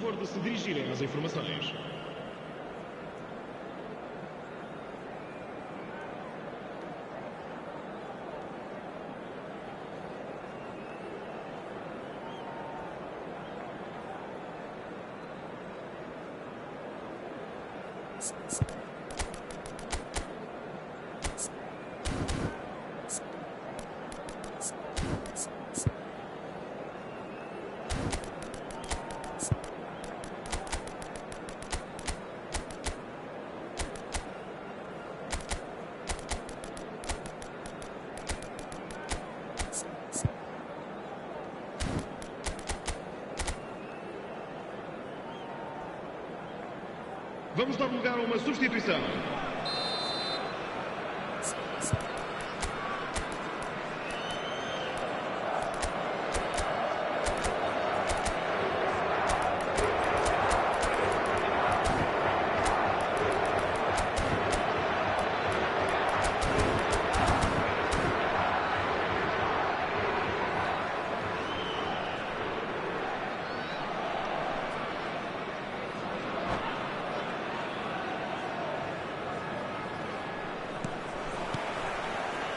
Vamos dar lugar a uma substituição.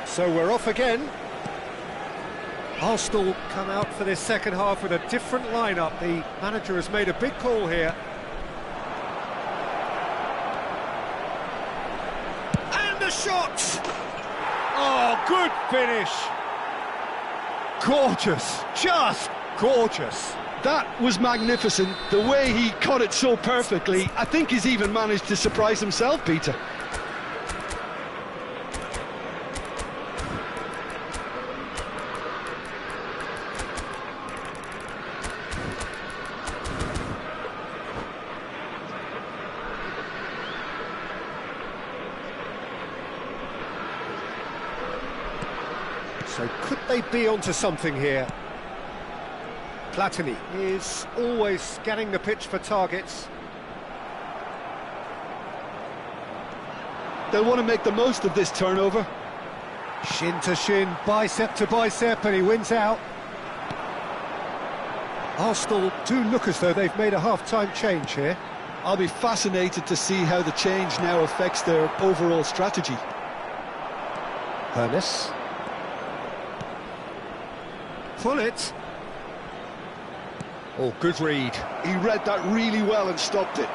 So we're off again. Arsenal come out for this second half with a different lineup. The manager has made a big call here. And the shot! Oh, good finish! Gorgeous, just gorgeous. That was magnificent. The way he caught it so perfectly, I think he's even managed to surprise himself, Peter. So could they be onto something here? Platini is always scanning the pitch for targets. They'll want to make the most of this turnover. Shin to shin, bicep to bicep, and he wins out. Arsenal do look as though they've made a half-time change here. I'll be fascinated to see how the change now affects their overall strategy. Hermes. Pullet. Oh, good read. He read that really well and stopped it.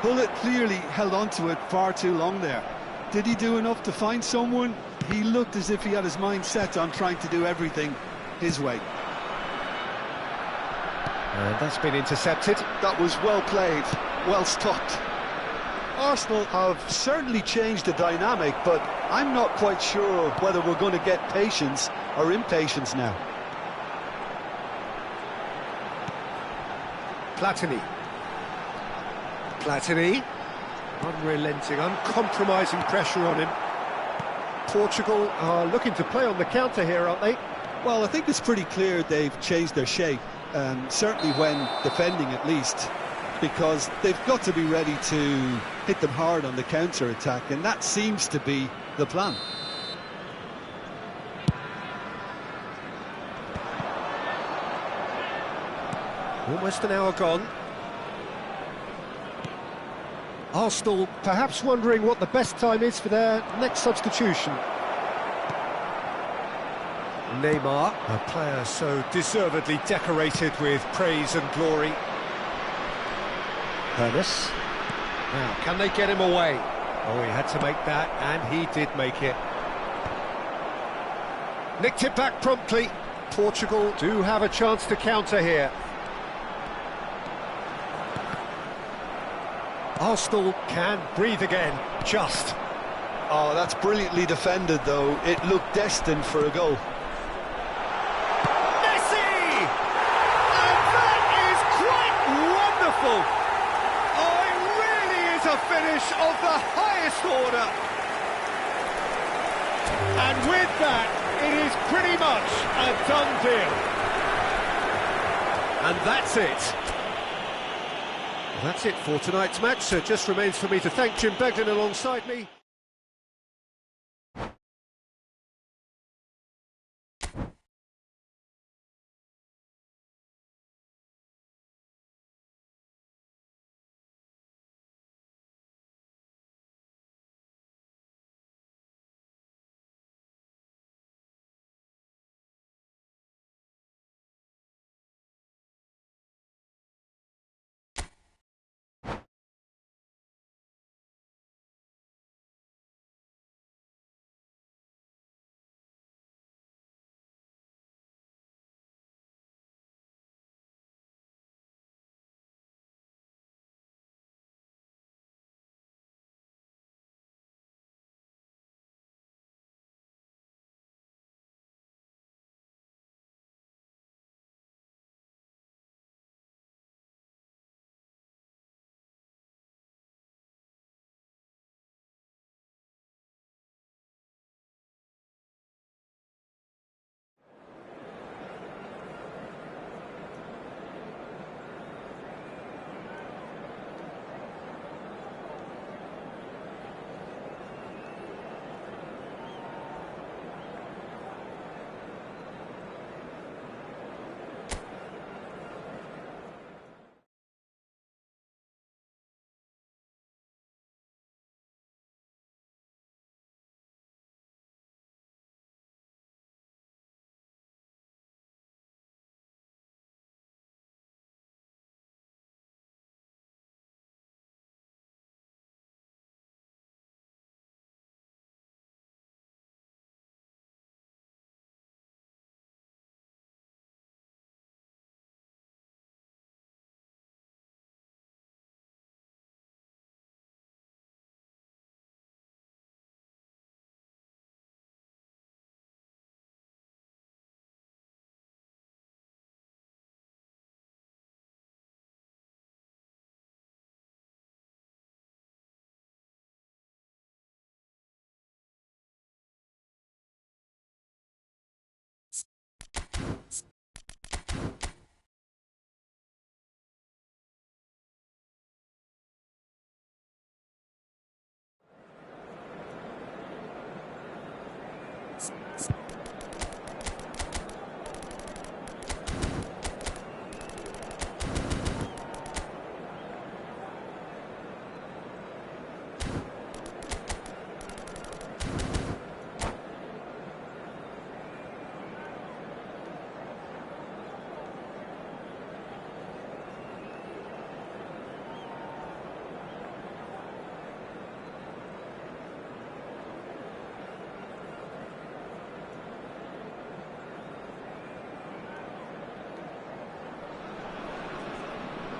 Pullet clearly held on to it far too long there. Did he do enough to find someone? He looked as if he had his mind set on trying to do everything his way. And that's been intercepted. That was well played, well stopped. Arsenal have certainly changed the dynamic, but I'm not quite sure whether we're going to get patience or impatience now. Platini. Platini. Unrelenting, uncompromising pressure on him. Portugal are looking to play on the counter here, aren't they? Well, I think it's pretty clear they've changed their shape. certainly when defending at least, because they've got to be ready to hit them hard on the counter-attack, and that seems to be the plan. Almost an hour gone. Arsenal perhaps wondering what the best time is for their next substitution. Neymar, a player so deservedly decorated with praise and glory. Ernest. Now, can they get him away? Oh, he had to make that, and he did make it. Nicked it back promptly. Portugal do have a chance to counter here. Arsenal can breathe again, just. Oh, that's brilliantly defended, though. It looked destined for a goal. Messi! And that is quite wonderful! Oh, it really is a finish of the highest order. And with that, it is pretty much a done deal. And that's it. That's it for tonight's match, so it just remains for me to thank Jim Beglin alongside me.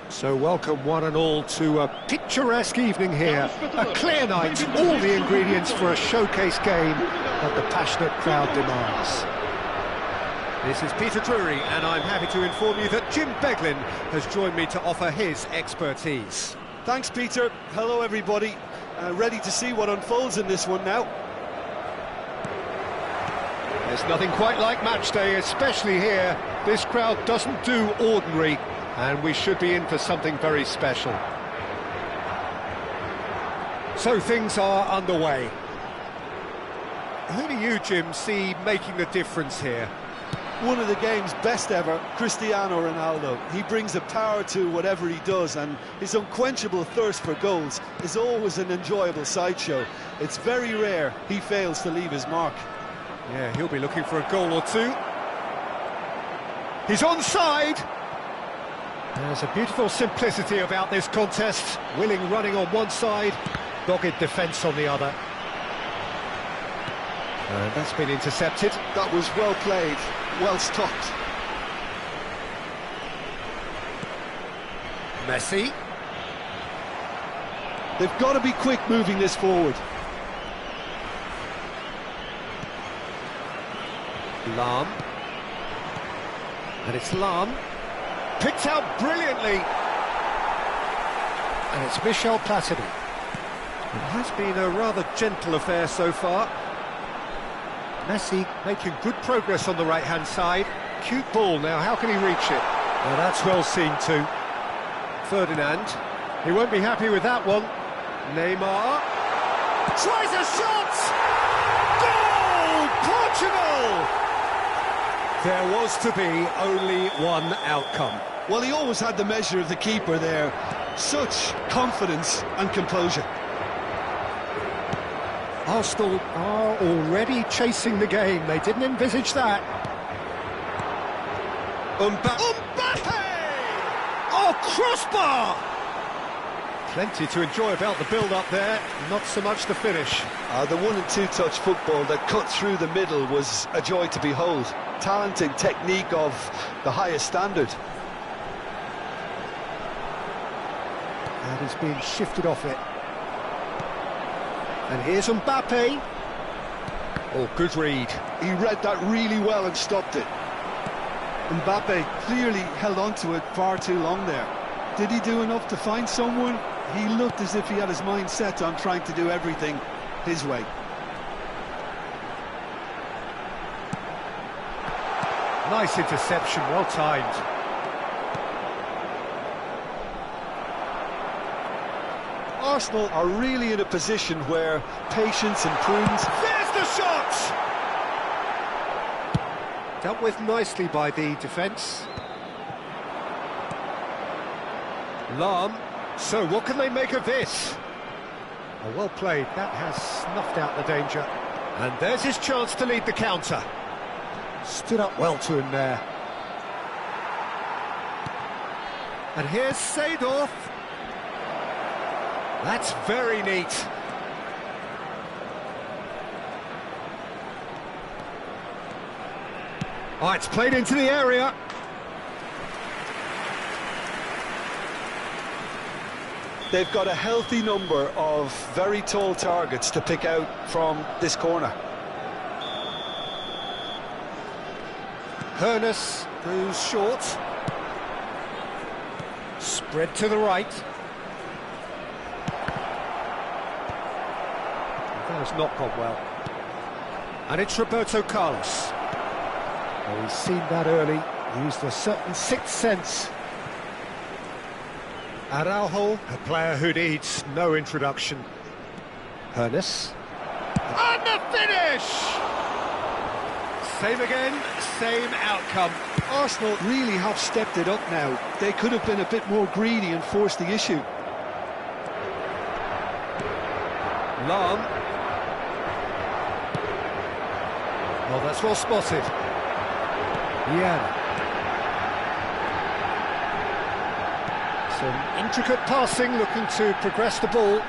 So welcome one and all to a picturesque evening here, a clear night, all the ingredients for a showcase game that the passionate crowd demands. This is Peter Drury, and I'm happy to inform you that Jim Beglin has joined me to offer his expertise. Thanks, Peter. Hello, everybody. Ready to see what unfolds in this one now. There's nothing quite like match day, especially here. This crowd doesn't do ordinary, and we should be in for something very special. So things are underway. Who do you, Jim, see making the difference here? One of the game's best ever, Cristiano Ronaldo. He brings a power to whatever he does, and his unquenchable thirst for goals is always an enjoyable sideshow. It's very rare he fails to leave his mark. Yeah, he'll be looking for a goal or two. He's onside! There's a beautiful simplicity about this contest. Willing running on one side, dogged defence on the other. And that's been intercepted. That was well played, well stopped. Messi. They've got to be quick moving this forward. Lahm. And it's Lahm. Picked out brilliantly. And it's Michel Platini. It has been a rather gentle affair so far. Messi making good progress on the right-hand side. Cute ball now, how can he reach it? Now that's well seen too. Ferdinand. He won't be happy with that one. Neymar. Tries a shot! Goal! Portugal! There was to be only one outcome. Well, he always had the measure of the keeper there. Such confidence and composure. Arsenal are already chasing the game. They didn't envisage that. Mbappe! Oh, crossbar! Plenty to enjoy about the build-up there, not so much the finish. The one- and two-touch football that cut through the middle was a joy to behold. Talent and technique of the highest standard. And he's being shifted off it. And here's Mbappe. Oh, good read. He read that really well and stopped it. Mbappe clearly held on to it far too long there. Did he do enough to find someone? He looked as if he had his mind set on trying to do everything his way. Nice interception, well timed. Arsenal are really in a position where patience and prudence... There's the shot! Dealt with nicely by the defence. Lahm. So what can they make of this? Oh, well played, that has snuffed out the danger. And there's his chance to lead the counter. Stood up well to him there. And here's Seedorf. That's very neat. Oh, it's played into the area. They've got a healthy number of very tall targets to pick out from this corner. Hoeneß goes short. Spread to the right. That has not gone well. And it's Roberto Carlos. Oh, he's seen that early. Used a certain sixth sense. Araujo, a player who needs no introduction. Hoeneß. And the finish! Same again, same outcome. Arsenal really have stepped it up now. They could have been a bit more greedy and forced the issue. Lahm. Oh, that's well spotted. Yeah. Some intricate passing, looking to progress the ball.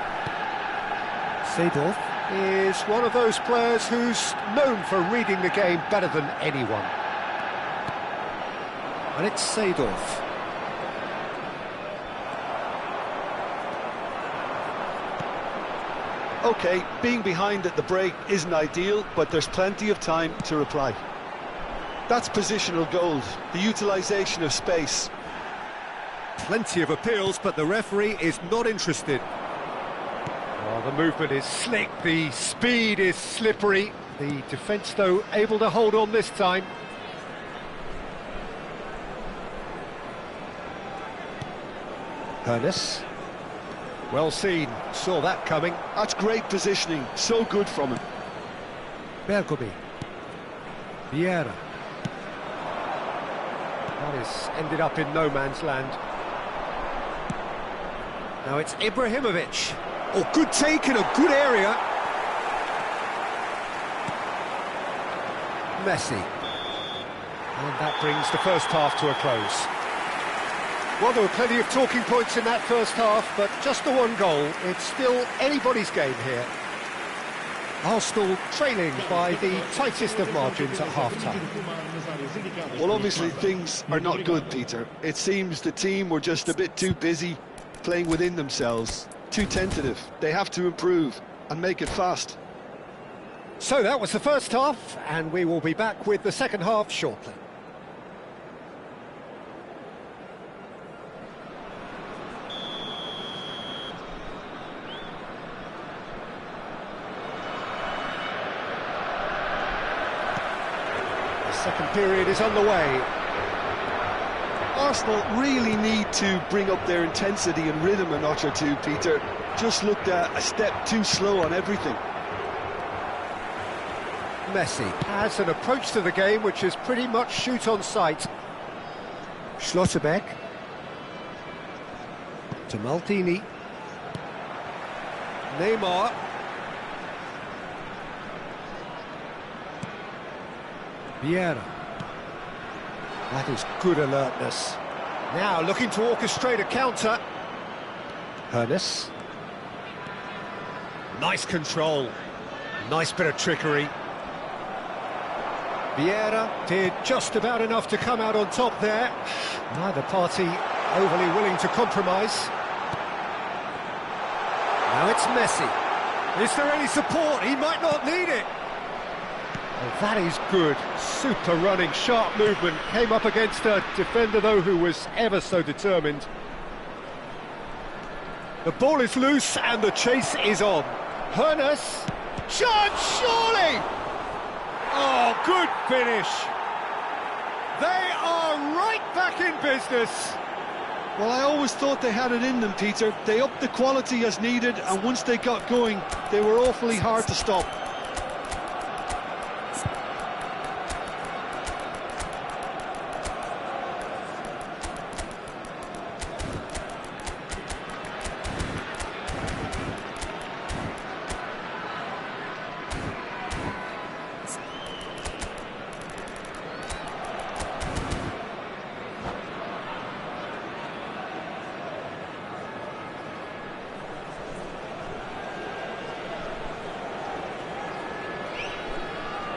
Seedorf is one of those players who's known for reading the game better than anyone. And it's Seedorf. OK, being behind at the break isn't ideal, but there's plenty of time to reply. That's positional gold, the utilisation of space. Plenty of appeals, but the referee is not interested. Oh, the movement is slick, the speed is slippery. The defence, though, able to hold on this time. Ernest. Well seen, saw that coming. That's great positioning, so good from him. Bergomi. Vieira. That is ended up in no man's land. Now it's Ibrahimovic. Oh, good take in a good area. Messi. And that brings the first half to a close. Well, there were plenty of talking points in that first half, but just the one goal. It's still anybody's game here. Arsenal trailing by the tightest of margins at half-time. Well, obviously things are not good, Peter. It seems the team were just a bit too busy playing within themselves, too tentative. They have to improve and make it fast. So that was the first half, and we will be back with the second half shortly. Second period is underway. Arsenal really need to bring up their intensity and rhythm a notch or two, Peter. Just looked a step too slow on everything. Messi has an approach to the game which is pretty much shoot on sight. Schlotterbeck. To Maldini. Neymar. Vieira. That is good alertness. Now looking to orchestrate a counter. Ernest. Nice control. Nice bit of trickery. Vieira did just about enough to come out on top there. Neither party overly willing to compromise. Now it's Messi. Is there any support? He might not need it. Oh, that is good. Super running, sharp movement. Came up against a defender, though, who was ever so determined. The ball is loose and the chase is on. Ernest. Chance, surely! Oh, good finish. They are right back in business. Well, I always thought they had it in them, Peter. They upped the quality as needed, and once they got going, they were awfully hard to stop.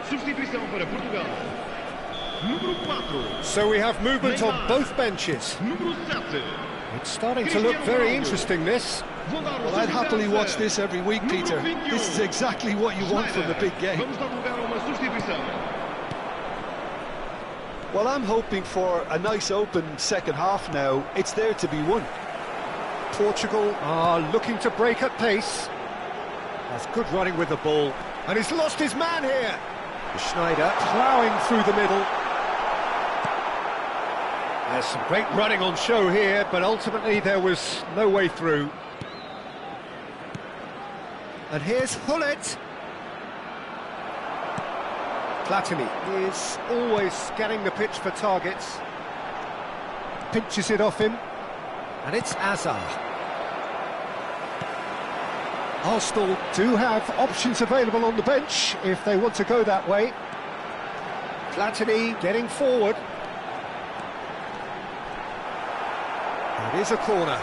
Substituição para Portugal. Número 4. So we have movement on both benches. Número 7. It's starting to look very interesting, this. Well, I'd happily watch this every week, Peter. This is exactly what you want from the big game. Vamos dar lugar a uma substituição. Well, I'm hoping for a nice open second half now. It's there to be won. Portugal are looking to break at pace. That's good running with the ball. And he's lost his man here. Schneider ploughing through the middle. There's some great running on show here, but ultimately there was no way through. And here's Hullet. Platini is always scanning the pitch for targets. Pinches it off him. And it's Azar. Arsenal do have options available on the bench if they want to go that way. Platini getting forward. It is a corner.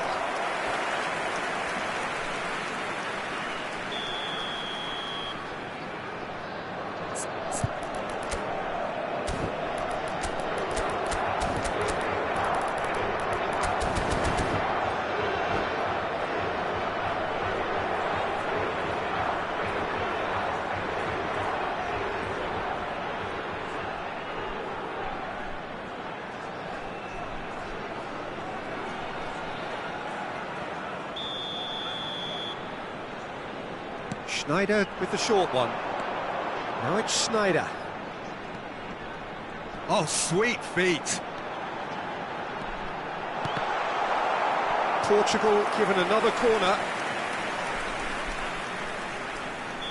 Schneider with the short one. Now it's Snyder. Oh, sweet feet. Portugal given another corner.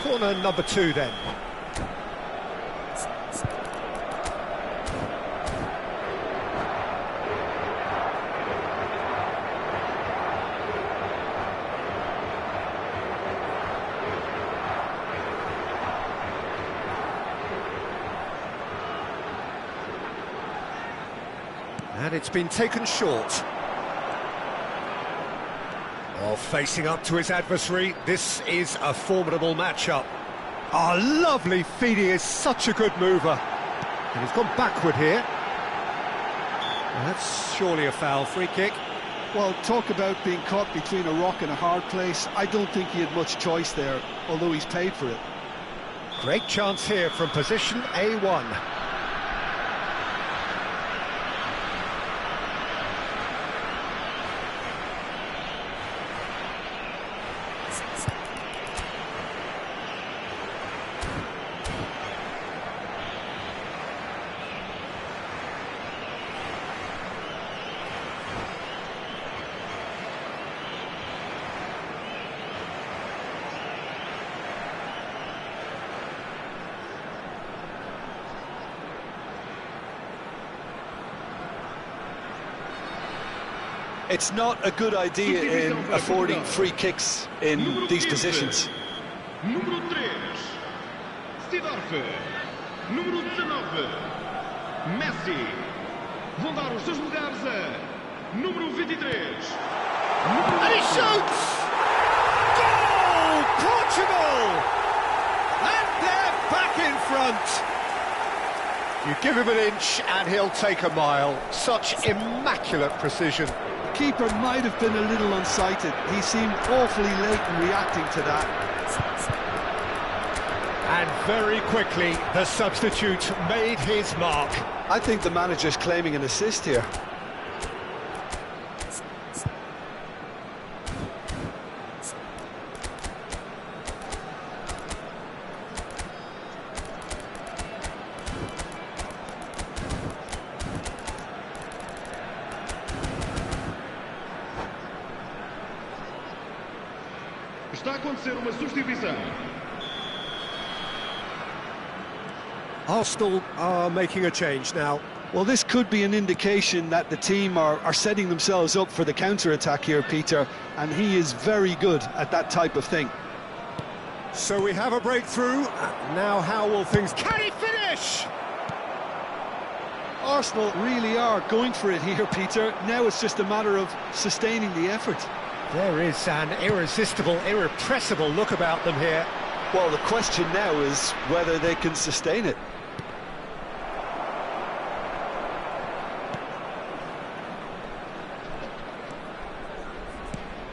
Corner number 2 then. And it's been taken short. Oh, facing up to his adversary, this is a formidable matchup. Oh, lovely feet, he is such a good mover. And he's gone backward here. Well, that's surely a foul, free kick. Well, talk about being caught between a rock and a hard place. I don't think he had much choice there, although he's paid for it. Great chance here from position A1. It's not a good idea in affording free kicks in these positions. Número 3, Seedorf. Número 19, Messi. Vão dar os seus lugares a número 23. And he shoots! Goal! Portugal! And they're back in front. You give him an inch and he'll take a mile. Such immaculate precision. Keeper might have been a little unsighted. He seemed awfully late in reacting to that. And very quickly, the substitute made his mark. I think the manager's claiming an assist here. Está a acontecer uma substituição. Arsenal are making a change now. Well, this could be an indication that the team are setting themselves up for the counter-attack here, Peter, and he is very good at that type of thing. So we have a breakthrough. Now how will things... Can he finish? Arsenal really are going for it here, Peter. Now it's just a matter of sustaining the effort. There is an irresistible, irrepressible look about them here. Well, the question now is whether they can sustain it.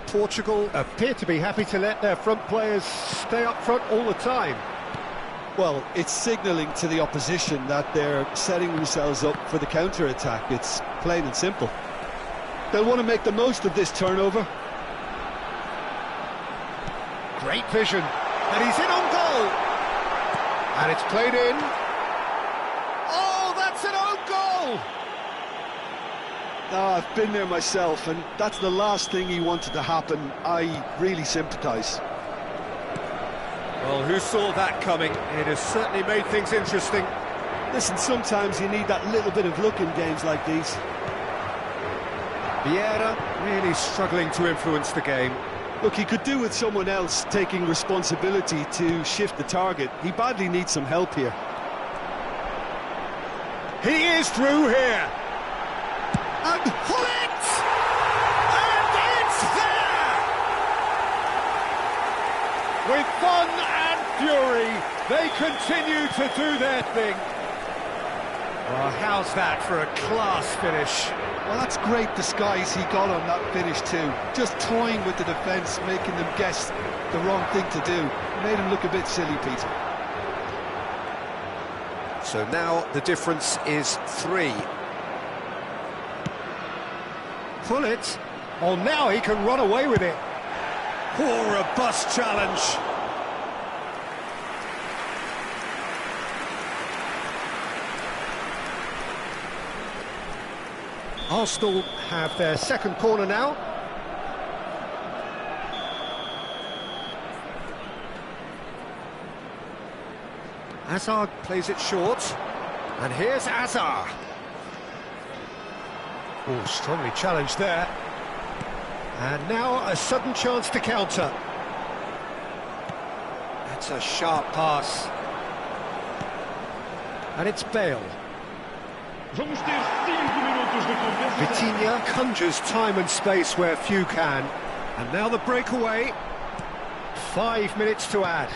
Portugal appear to be happy to let their front players stay up front all the time. Well, it's signalling to the opposition that they're setting themselves up for the counter-attack. It's plain and simple. They'll want to make the most of this turnover. Great vision, and he's in on goal. And it's played in. Oh, that's an own goal! Oh, I've been there myself, and that's the last thing he wanted to happen. I really sympathise. Well, who saw that coming? It has certainly made things interesting. Listen, sometimes you need that little bit of luck in games like these. Vieira really struggling to influence the game. Look, he could do with someone else taking responsibility to shift the target. He badly needs some help here. He is through here. And Hullet! And it's there! With fun and fury, they continue to do their thing. Well, how's that for a class finish? Well, that's great disguise he got on that finish too. Just toying with the defence, making them guess the wrong thing to do. Made him look a bit silly, Peter. So now the difference is 3. Pull it. Oh, now he can run away with it. Poor robust challenge. Arsenal have their second corner now. Hazard plays it short, and here's Hazard. Oh, strongly challenged there. And now a sudden chance to counter. That's a sharp pass. And it's Bale. Vamos ter 5 minutos de compensação. Vitinha conjures time and space where few can. And now the breakaway. 5 minutes to add.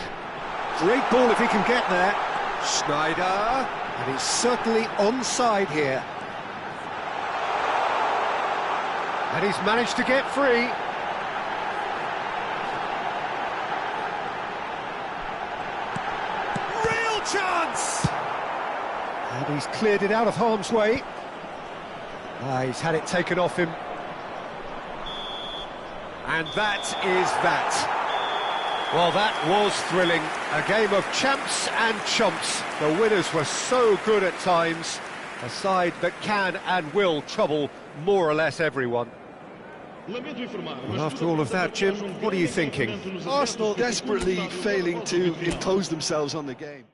Great ball if he can get there. Schneider, and he's certainly onside here. And he's managed to get free. Real chance! And he's cleared it out of harm's way. He's had it taken off him. And that is that. Well, that was thrilling. A game of champs and chumps. The winners were so good at times. A side that can and will trouble more or less everyone. Well, after all of that, Jim, what are you thinking? Arsenal desperately failing to impose themselves on the game.